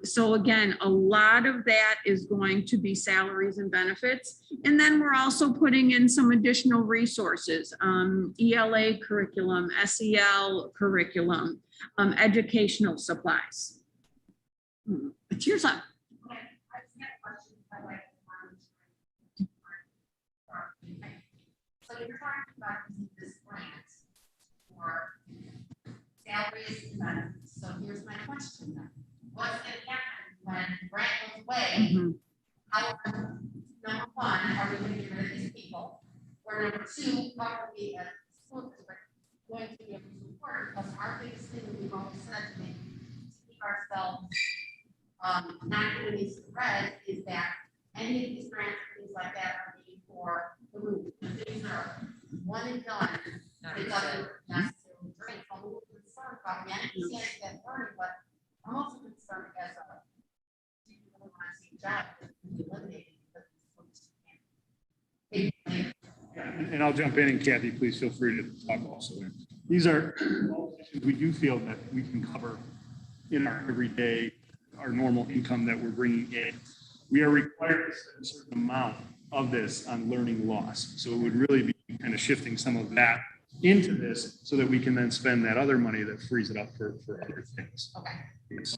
So again, a lot of that is going to be salaries and benefits. And then we're also putting in some additional resources, ELA curriculum, SEL curriculum, educational supplies. Cheers up. So you're talking about this grant for salaries and benefits. So here's my question then. What's going to happen when grant goes away? How, number one, are we going to get rid of these people? Or number two, how are we as a school district going to be able to support? Because our biggest thing we've always said to keep ourselves not doing these red is that any of these grants, things like that, are being for the move. Things are one and done. It doesn't necessarily drink. So I'm a little concerned about me. I understand that learning, but I'm also concerned as a people who want to see a job that can be eliminated. And I'll jump in, and Kathy, please feel free to talk also. These are all issues we do feel that we can cover in our everyday, our normal income that we're bringing in. We are required to spend a certain amount of this on learning loss. So it would really be kind of shifting some of that into this so that we can then spend that other money that frees it up for other things. Okay. Yes.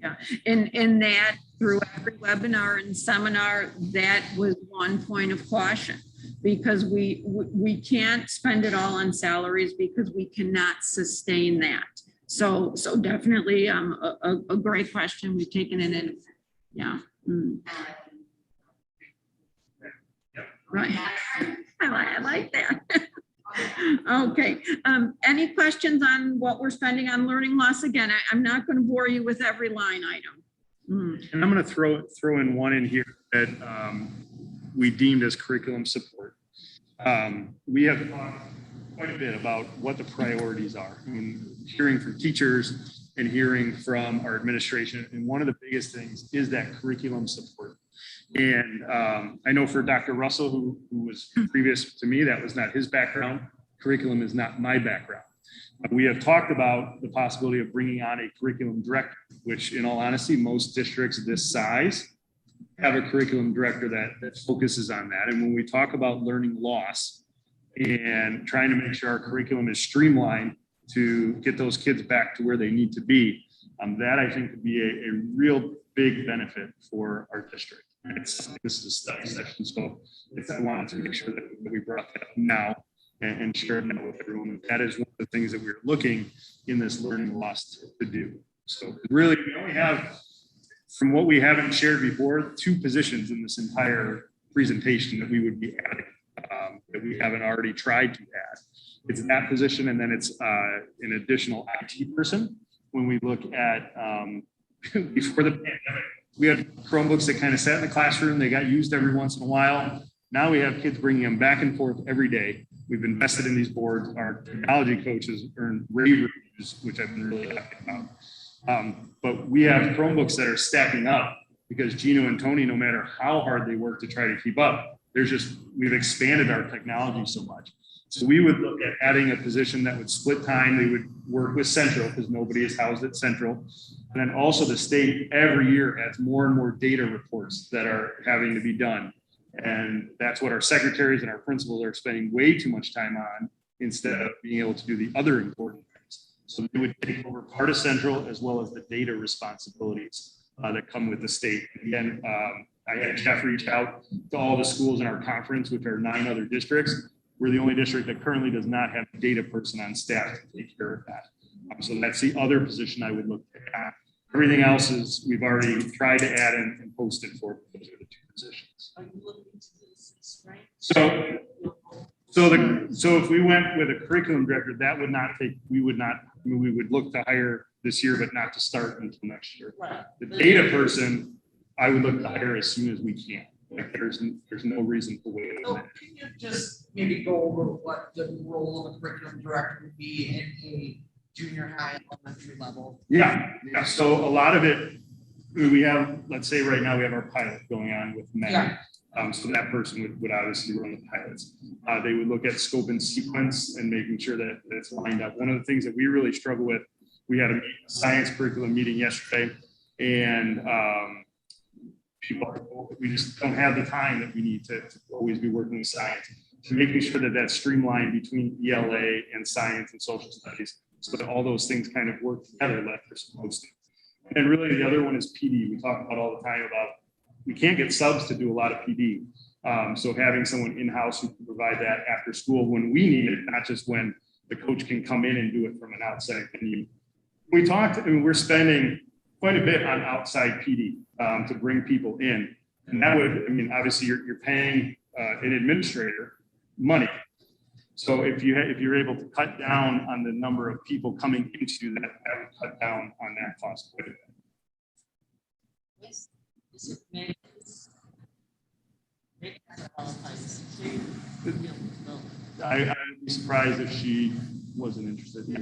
Yeah, and that through every webinar and seminar, that was one point of caution, because we can't spend it all on salaries because we cannot sustain that. So definitely a great question. We've taken it in. Yeah. Right. I like that. Okay. Any questions on what we're spending on learning loss? Again, I'm not going to bore you with every line item. And I'm going to throw in one in here that we deemed as curriculum support. We have talked quite a bit about what the priorities are. I mean, hearing from teachers and hearing from our administration, and one of the biggest things is that curriculum support. And I know for Dr. Russell, who was previous to me, that was not his background. Curriculum is not my background. We have talked about the possibility of bringing on a curriculum director, which in all honesty, most districts this size have a curriculum director that focuses on that. And when we talk about learning loss and trying to make sure our curriculum is streamlined to get those kids back to where they need to be, that I think would be a real big benefit for our district. This is a study session, so I wanted to make sure that we brought that up now and share that with everyone. That is one of the things that we're looking in this learning loss to do. So really, we only have, from what we haven't shared before, 2 positions in this entire presentation that we would be adding that we haven't already tried to add. It's that position, and then it's an additional IT person. When we look at before the pandemic, we had Chromebooks that kind of sat in the classroom. They got used every once in a while. Now we have kids bringing them back and forth every day. We've invested in these boards. Our technology coaches earn rave reviews, which I've been really happy about. But we have Chromebooks that are stacking up because Gino and Tony, no matter how hard they work to try to keep up, we've expanded our technology so much. So we would look at adding a position that would split time. They would work with Central because nobody is housed at Central. And then also the state every year adds more and more data reports that are having to be done. And that's what our secretaries and our principals are spending way too much time on instead of being able to do the other important things. So they would take over part of Central as well as the data responsibilities that come with the state. Again, I had Jeff reach out to all the schools in our conference, which are 9 other districts. We're the only district that currently does not have a data person on staff to take care of that. So that's the other position I would look at. Everything else is we've already tried to add in and posted for. Those are the 2 positions. Are you looking to do this, right? So if we went with a curriculum director, that would not take, we would look to hire this year, but not to start until next year. Right. The data person, I would look to hire as soon as we can. Like there's no reason to wait. So can you just maybe go over what the role of a curriculum director would be in a junior high, elementary level? Yeah. So a lot of it, we have, let's say right now we have our pilot going on with Matt. Yeah. So that person would obviously run the pilots. They would look at scope and sequence and making sure that it's lined up. One of the things that we really struggle with, we had a science curriculum meeting yesterday, and we just don't have the time that we need to always be working with science. So making sure that that's streamlined between ELA and science and social studies, so that all those things kind of work together like they're supposed to. And really the other one is PD. We talk about all the time about we can't get subs to do a lot of PD. So having someone in-house who can provide that after school when we need it, not just when the coach can come in and do it from an outside venue. We talked, I mean, we're spending quite a bit on outside PD to bring people in. And that would, I mean, obviously you're paying an administrator money. So if you're able to cut down on the number of people coming into that would cut down on that cost quite a bit. Yes. Is it mandates? They have all kinds of security. We don't know. I'd be surprised if she wasn't interested. Yeah.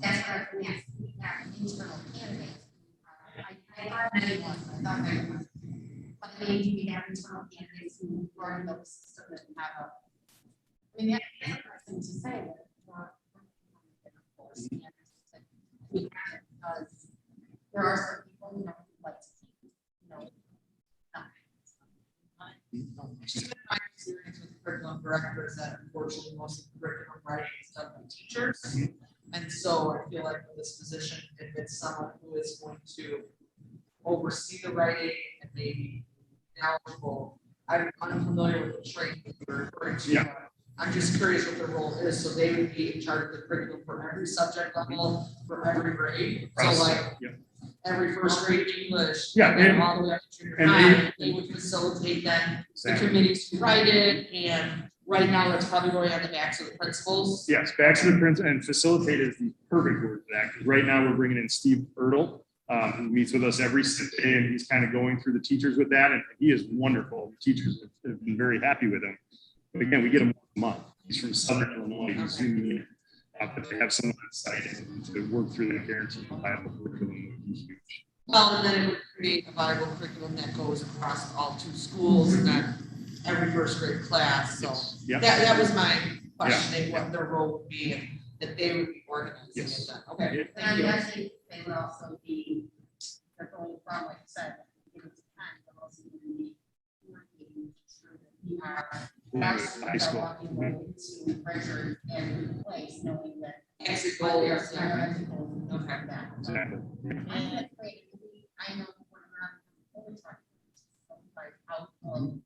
That's what I'm asking. We have internal candidates. I thought many ones, I thought many ones. But I mean, do we have internal candidates who run those systems and have a, I mean, that's a person to say that. Of course, we have it because there are some people, you know, who like to keep, you know, Just been my experience with curriculum directors that unfortunately most of the curriculum writing is done by teachers. And so I feel like with this position, if it's someone who is going to oversee the writing and maybe knowledgeable, I'm unfamiliar with the training that you're referring to. Yeah. I'm just curious what their role is. So they would be in charge of the curriculum for every subject level, for every grade. So like Yeah. every first grade English, Yeah, and then and- all the way up to junior and high, they would facilitate then the Exactly. committees to write it, and right now it's probably going on the backs of the principals. Yes, back to the prince, and facilitate is the perfect word for that. 'Cause right now we're bringing in Steve Ertl, who meets with us every Sunday, and he's kind of going through the teachers with that, and he is wonderful. The teachers have been very happy with him. But again, we get him once a month. He's from Southern Illinois. He's zooming in. But to have someone on site and to work through the guaranteed viable curriculum would be huge. Well, and then it would create a viable curriculum that goes across all 2 schools and then every first grade class, so. Yeah. That was my questioning, what their role would be, and that they would be organizing Yes. it then. Okay, And thank I'm you. guessing they would also be, they're going from, like I said, give us time, but also be working through the PR. High school. Walking away to record and place, knowing that. Exit what their goals, exit goals and things like that. Exactly. I'm not afraid, I know when I'm always trying to, like, out on,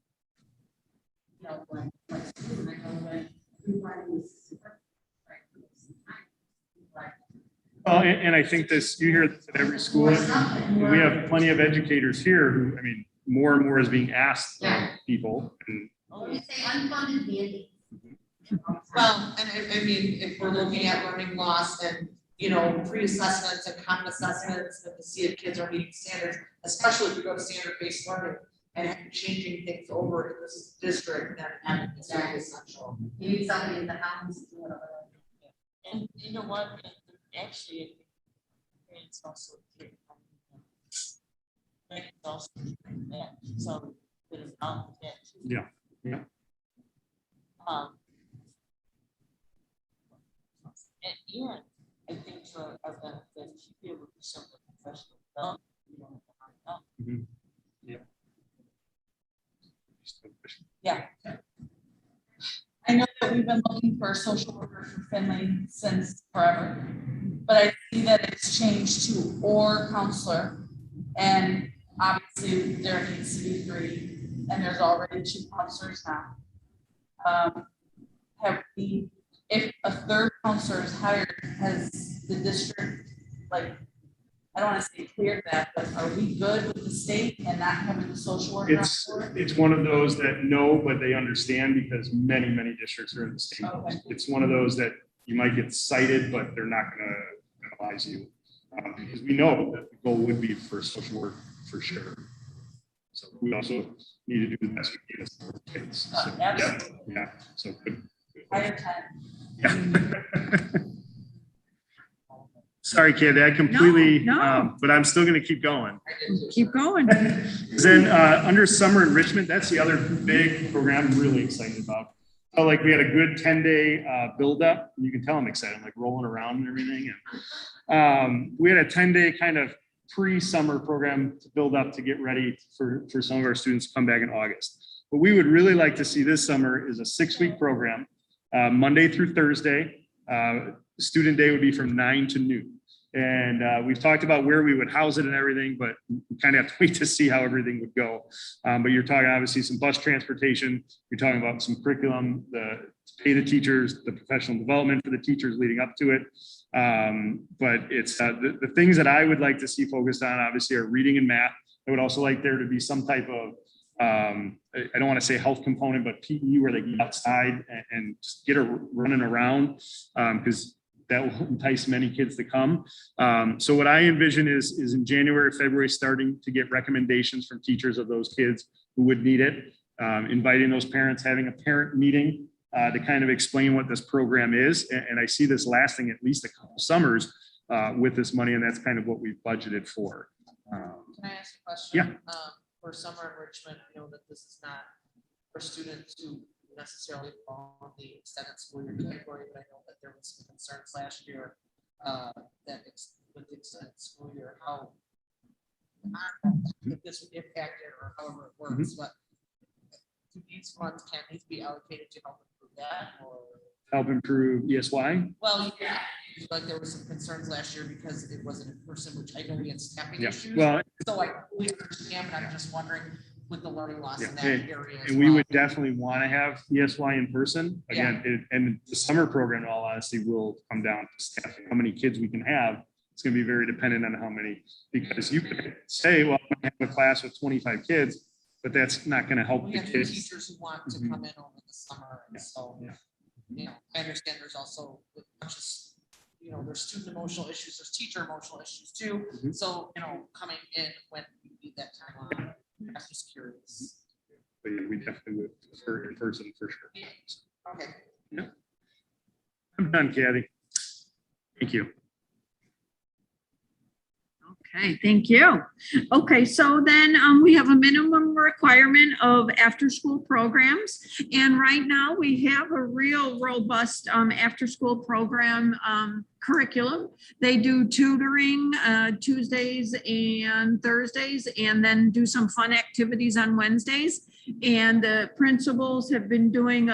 you know, like student, I know when everybody is super, like, Well, and I think this, you hear this at every school. We have plenty of educators here who, I mean, more and more is being asked of people. And when you say unfunded mandate. Well, and I mean, if we're looking at learning loss and, you know, pre-assessments and common assessments, and to see if kids are meeting standards, especially if we go to standard-based learning and changing things over in this district, then having this very essential. You need somebody in the house to do it. And you know what, and actually, it's also. It's also that, so it is out that too. Yeah, yeah. And I think for our benefit, to be able to do something professional development, we don't have to hire out. Mhm. Yeah. Yeah. I know that we've been looking for a social worker for Finley since forever, but I see that it's changed to or counselor. And obviously there needs to be 3, and there's already 2 counselors now. If a 3rd counselor is hired, has the district, like, I don't want to say cleared that, but are we good with the state and not having the social worker? It's one of those that know, but they understand because many districts are in the state. Okay. It's one of those that you might get cited, but they're not going to penalize you. Because we know that the goal would be for social work for sure. So we also need to do the best we can for kids. So, Absolutely. yeah. So good. I have 10. Yeah. Sorry, Kathy, I completely, No. but I'm still going to keep going. Keep going. Then under summer enrichment, that's the other big program I'm really excited about. So like we had a good 10-day build up. You can tell I'm excited. I'm like rolling around and everything. And we had a 10-day kind of pre-summer program to build up to get ready for some of our students to come back in August. What we would really like to see this summer is a 6-week program, Monday through Thursday. Student day would be from 9 to noon. And we've talked about where we would house it and everything, but we kind of have to wait to see how everything would go. But you're talking obviously some bus transportation. You're talking about some curriculum, to pay the teachers, the professional development for the teachers leading up to it. But it's the things that I would like to see focused on obviously are reading and math. I would also like there to be some type of, I don't want to say health component, but PE where they get outside and just get running around because that will entice many kids to come. So what I envision is in January, February, starting to get recommendations from teachers of those kids who would need it, inviting those parents, having a parent meeting to kind of explain what this program is. And I see this lasting at least a couple summers with this money, and that's kind of what we've budgeted for. Can I ask a question? Yeah. For summer enrichment, I know that this is not for students who necessarily fall on the extended school year category, but I know that there was some concerns last year with the extended school year, how if this would impact it or however it works, but do these funds, can these be allocated to help improve that or? Help improve ESY? Well, yeah, like there were some concerns last year because it wasn't in person, which I know we had staffing Yeah. issues. Well, So I completely understand, but I'm just wondering with the learning loss in that Yeah, area as and we well. would definitely want to have ESY in person. Again, and the summer program, in all honesty, will come down to staffing. How many kids we can have, it's going to be very dependent on how many, because you could say, well, I'm going to have a class with 25 kids, but that's not going to help We the have the kids. teachers who want to come in over the summer, and so, Yeah. you know, I understand there's also not just, you know, there's student emotional issues, there's teacher emotional issues too. Mhm. So, you know, coming in when you need that time on, I'm just curious. But yeah, we definitely would prefer in person for sure. Okay. I'm done, Kathy. Thank you. Okay, thank you. Okay, so then we have a minimum requirement of after-school programs. And right now we have a real robust after-school program curriculum. They do tutoring Tuesdays and Thursdays, and then do some fun activities on Wednesdays. And the principals have been doing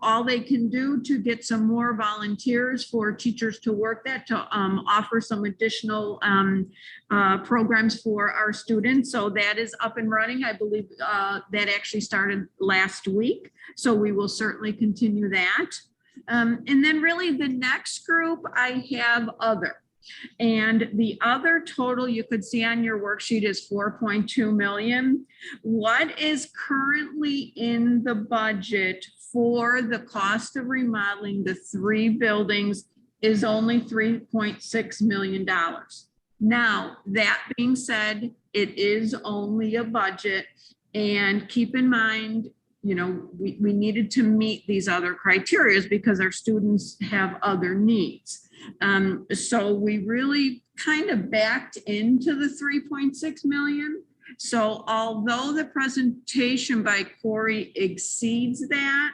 all they can do to get some more volunteers for teachers to work that, to offer some additional programs for our students. So that is up and running. I believe that actually started last week. So we will certainly continue that. And then really the next group I have other. And the other total you could see on your worksheet is 4.2 million. What is currently in the budget for the cost of remodeling the 3 buildings is only $3.6 million. Now, that being said, it is only a budget, and keep in mind, you know, we needed to meet these other criteria because our students have other needs. So we really kind of backed into the 3.6 million. So although the presentation by Corey exceeds that,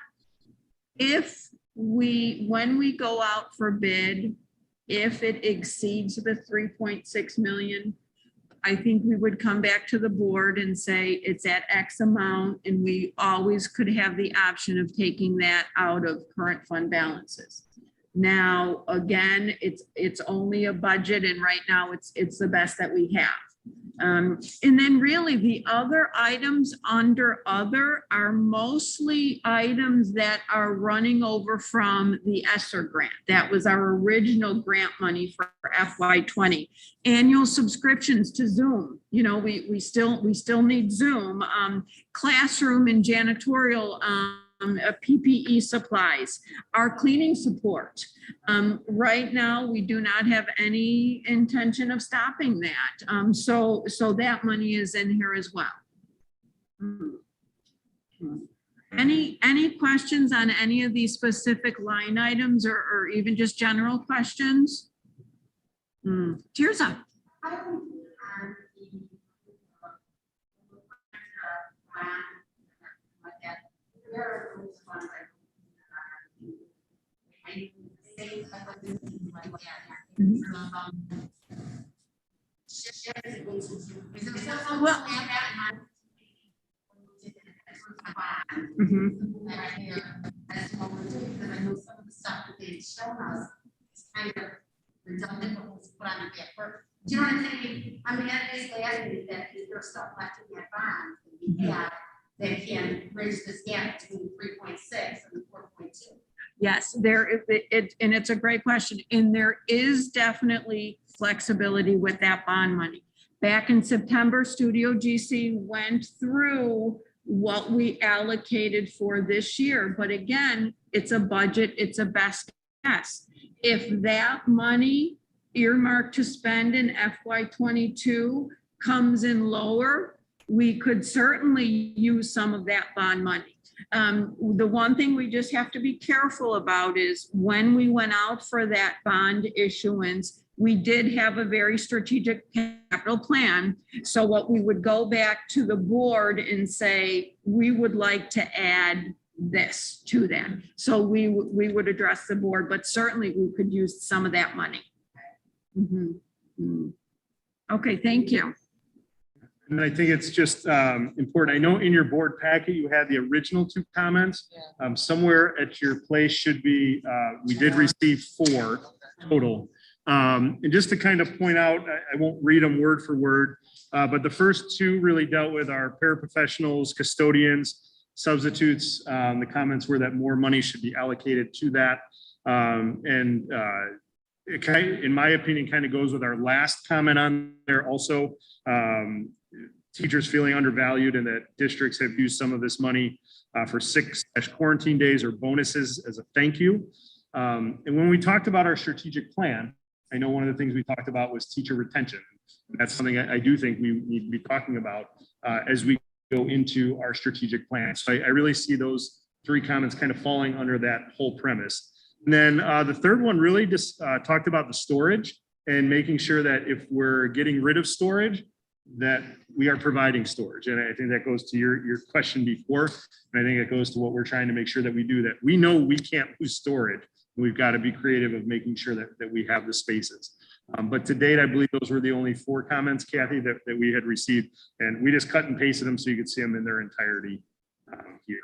if when we go out for bid, if it exceeds the 3.6 million, I think we would come back to the board and say it's at X amount, and we always could have the option of taking that out of current fund balances. Now, again, it's only a budget, and right now it's the best that we have. And then really the other items under other are mostly items that are running over from the ESSER grant. That was our original grant money for FY20. Annual subscriptions to Zoom. You know, we still need Zoom. Classroom and janitorial PPE supplies, our cleaning support. Right now, we do not have any intention of stopping that. So that money is in here as well. Any questions on any of these specific line items, or even just general questions? Tears up. Do you know what I'm saying? I mean, that basically asking is that is there stuff left in that bond that we have that can bridge this gap between 3.6 and 4.2? Yes, and it's a great question. And there is definitely flexibility with that bond money. Back in September, Studio GC went through what we allocated for this year. But again, it's a budget, it's a best guess. If that money earmarked to spend in FY22 comes in lower, we could certainly use some of that bond money. The one thing we just have to be careful about is when we went out for that bond issuance, we did have a very strategic capital plan. So what we would go back to the board and say, we would like to add this to that. So we would address the board, but certainly we could use some of that money. Okay, thank you. And I think it's just important. I know in your board packet, you had the original 2 comments. Somewhere at your place should be, we did receive 4 total. And just to kind of point out, I won't read them word for word, but the first 2 really dealt with our paraprofessionals, custodians, substitutes. The comments were that more money should be allocated to that. It kind of, in my opinion, kind of goes with our last comment on there also. Teachers feeling undervalued and that districts have used some of this money for sick/quarantine days or bonuses as a thank you. And when we talked about our strategic plan, I know one of the things we talked about was teacher retention. That's something I do think we need to be talking about as we go into our strategic plan. So I really see those 3 comments kind of falling under that whole premise. And then the third one really just talked about the storage and making sure that if we're getting rid of storage, that we are providing storage. And I think that goes to your question before. And I think it goes to what we're trying to make sure that we do, that we know we can't lose storage. We've got to be creative of making sure that we have the spaces. But to date, I believe those were the only 4 comments, Kathy, that we had received. And we just cut and pasted them so you could see them in their entirety here.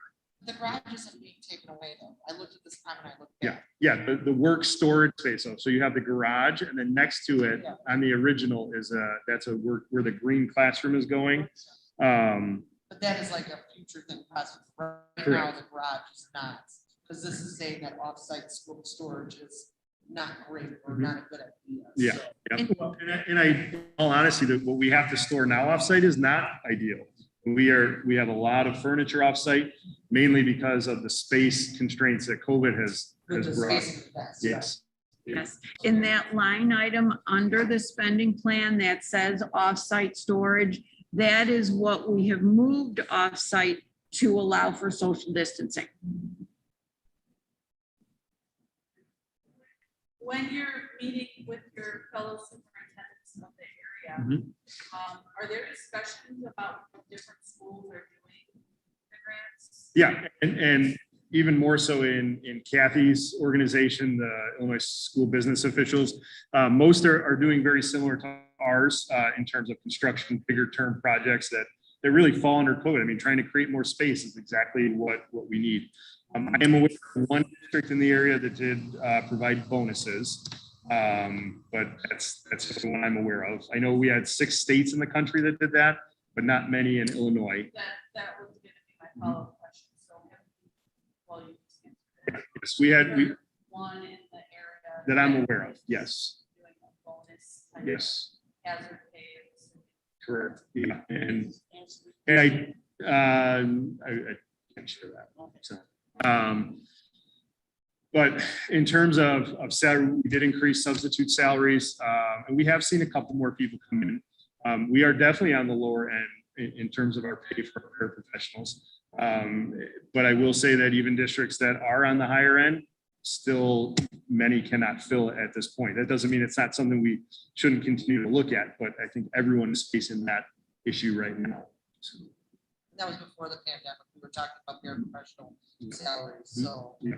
The garage isn't being taken away though. I looked at this comment, I looked Yeah, at. yeah, the work storage space. So you have the garage, and then next to it on the original is that's a work where the green classroom is going. But that is like a future thing possible. Right now, Correct. the garage is not, because this is saying that offsite school storage is not great or not a good idea. Yeah, So, yeah. And in all honesty, what we have to store now offsite is not ideal. We have a lot of furniture offsite, mainly because of the space constraints that COVID has with the brought. space is the best. Yes. Yes, in that line item under the spending plan that says offsite storage, that is what we have moved offsite to allow for social distancing. When you're meeting with your fellow superintendents of the area, Mhm. Are there discussions about what different schools are doing the grants? Yeah, and even more so in Kathy's organization, the Illinois School Business Officials. Most are doing very similar to ours in terms of construction, bigger term projects that really fall under code. I mean, trying to create more space is exactly what we need. I am aware of one district in the area that did provide bonuses, but that's the one I'm aware of. I know we had 6 states in the country that did that, but not many in Illinois. That was gonna be my follow-up question, so. Well, you just answered it. Yes, we One in the area. that I'm aware of. Yes, Doing a bonus. kind of yes, Hazard pay. correct. Yeah, and I can't share that. So, but in terms of salary, we did increase substitute salaries, and we have seen a couple more people come in. We are definitely on the lower end in terms of our pay for paraprofessionals. But I will say that even districts that are on the higher end, still many cannot fill it at this point. That doesn't mean it's not something we shouldn't continue to look at, but I think everyone is facing that issue right now. So, That was before the pandemic. We were talking about paraprofessional salaries, so. yeah.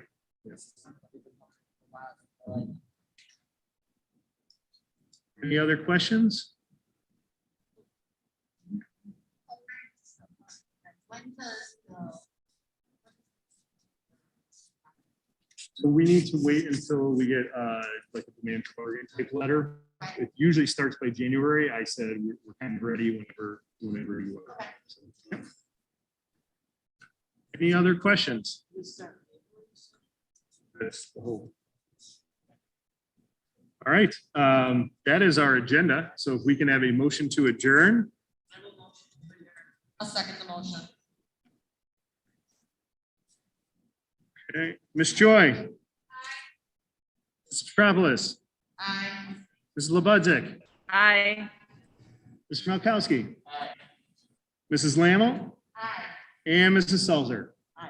Any other questions? When does the So we need to wait until we get like a demand for bargain type letter. It usually starts by January. I said we're kind of ready whenever you are. So, yeah. Any other questions? That's the whole. All right, that is our agenda. So if we can have a motion to adjourn. I'll second the motion. Okay, Ms. Joy. Ms. Petropolis. Aye. Ms. Labudzik. Aye. Mr. Malkowski. Mrs. Lammel. Aye. And Mrs. Sulzer.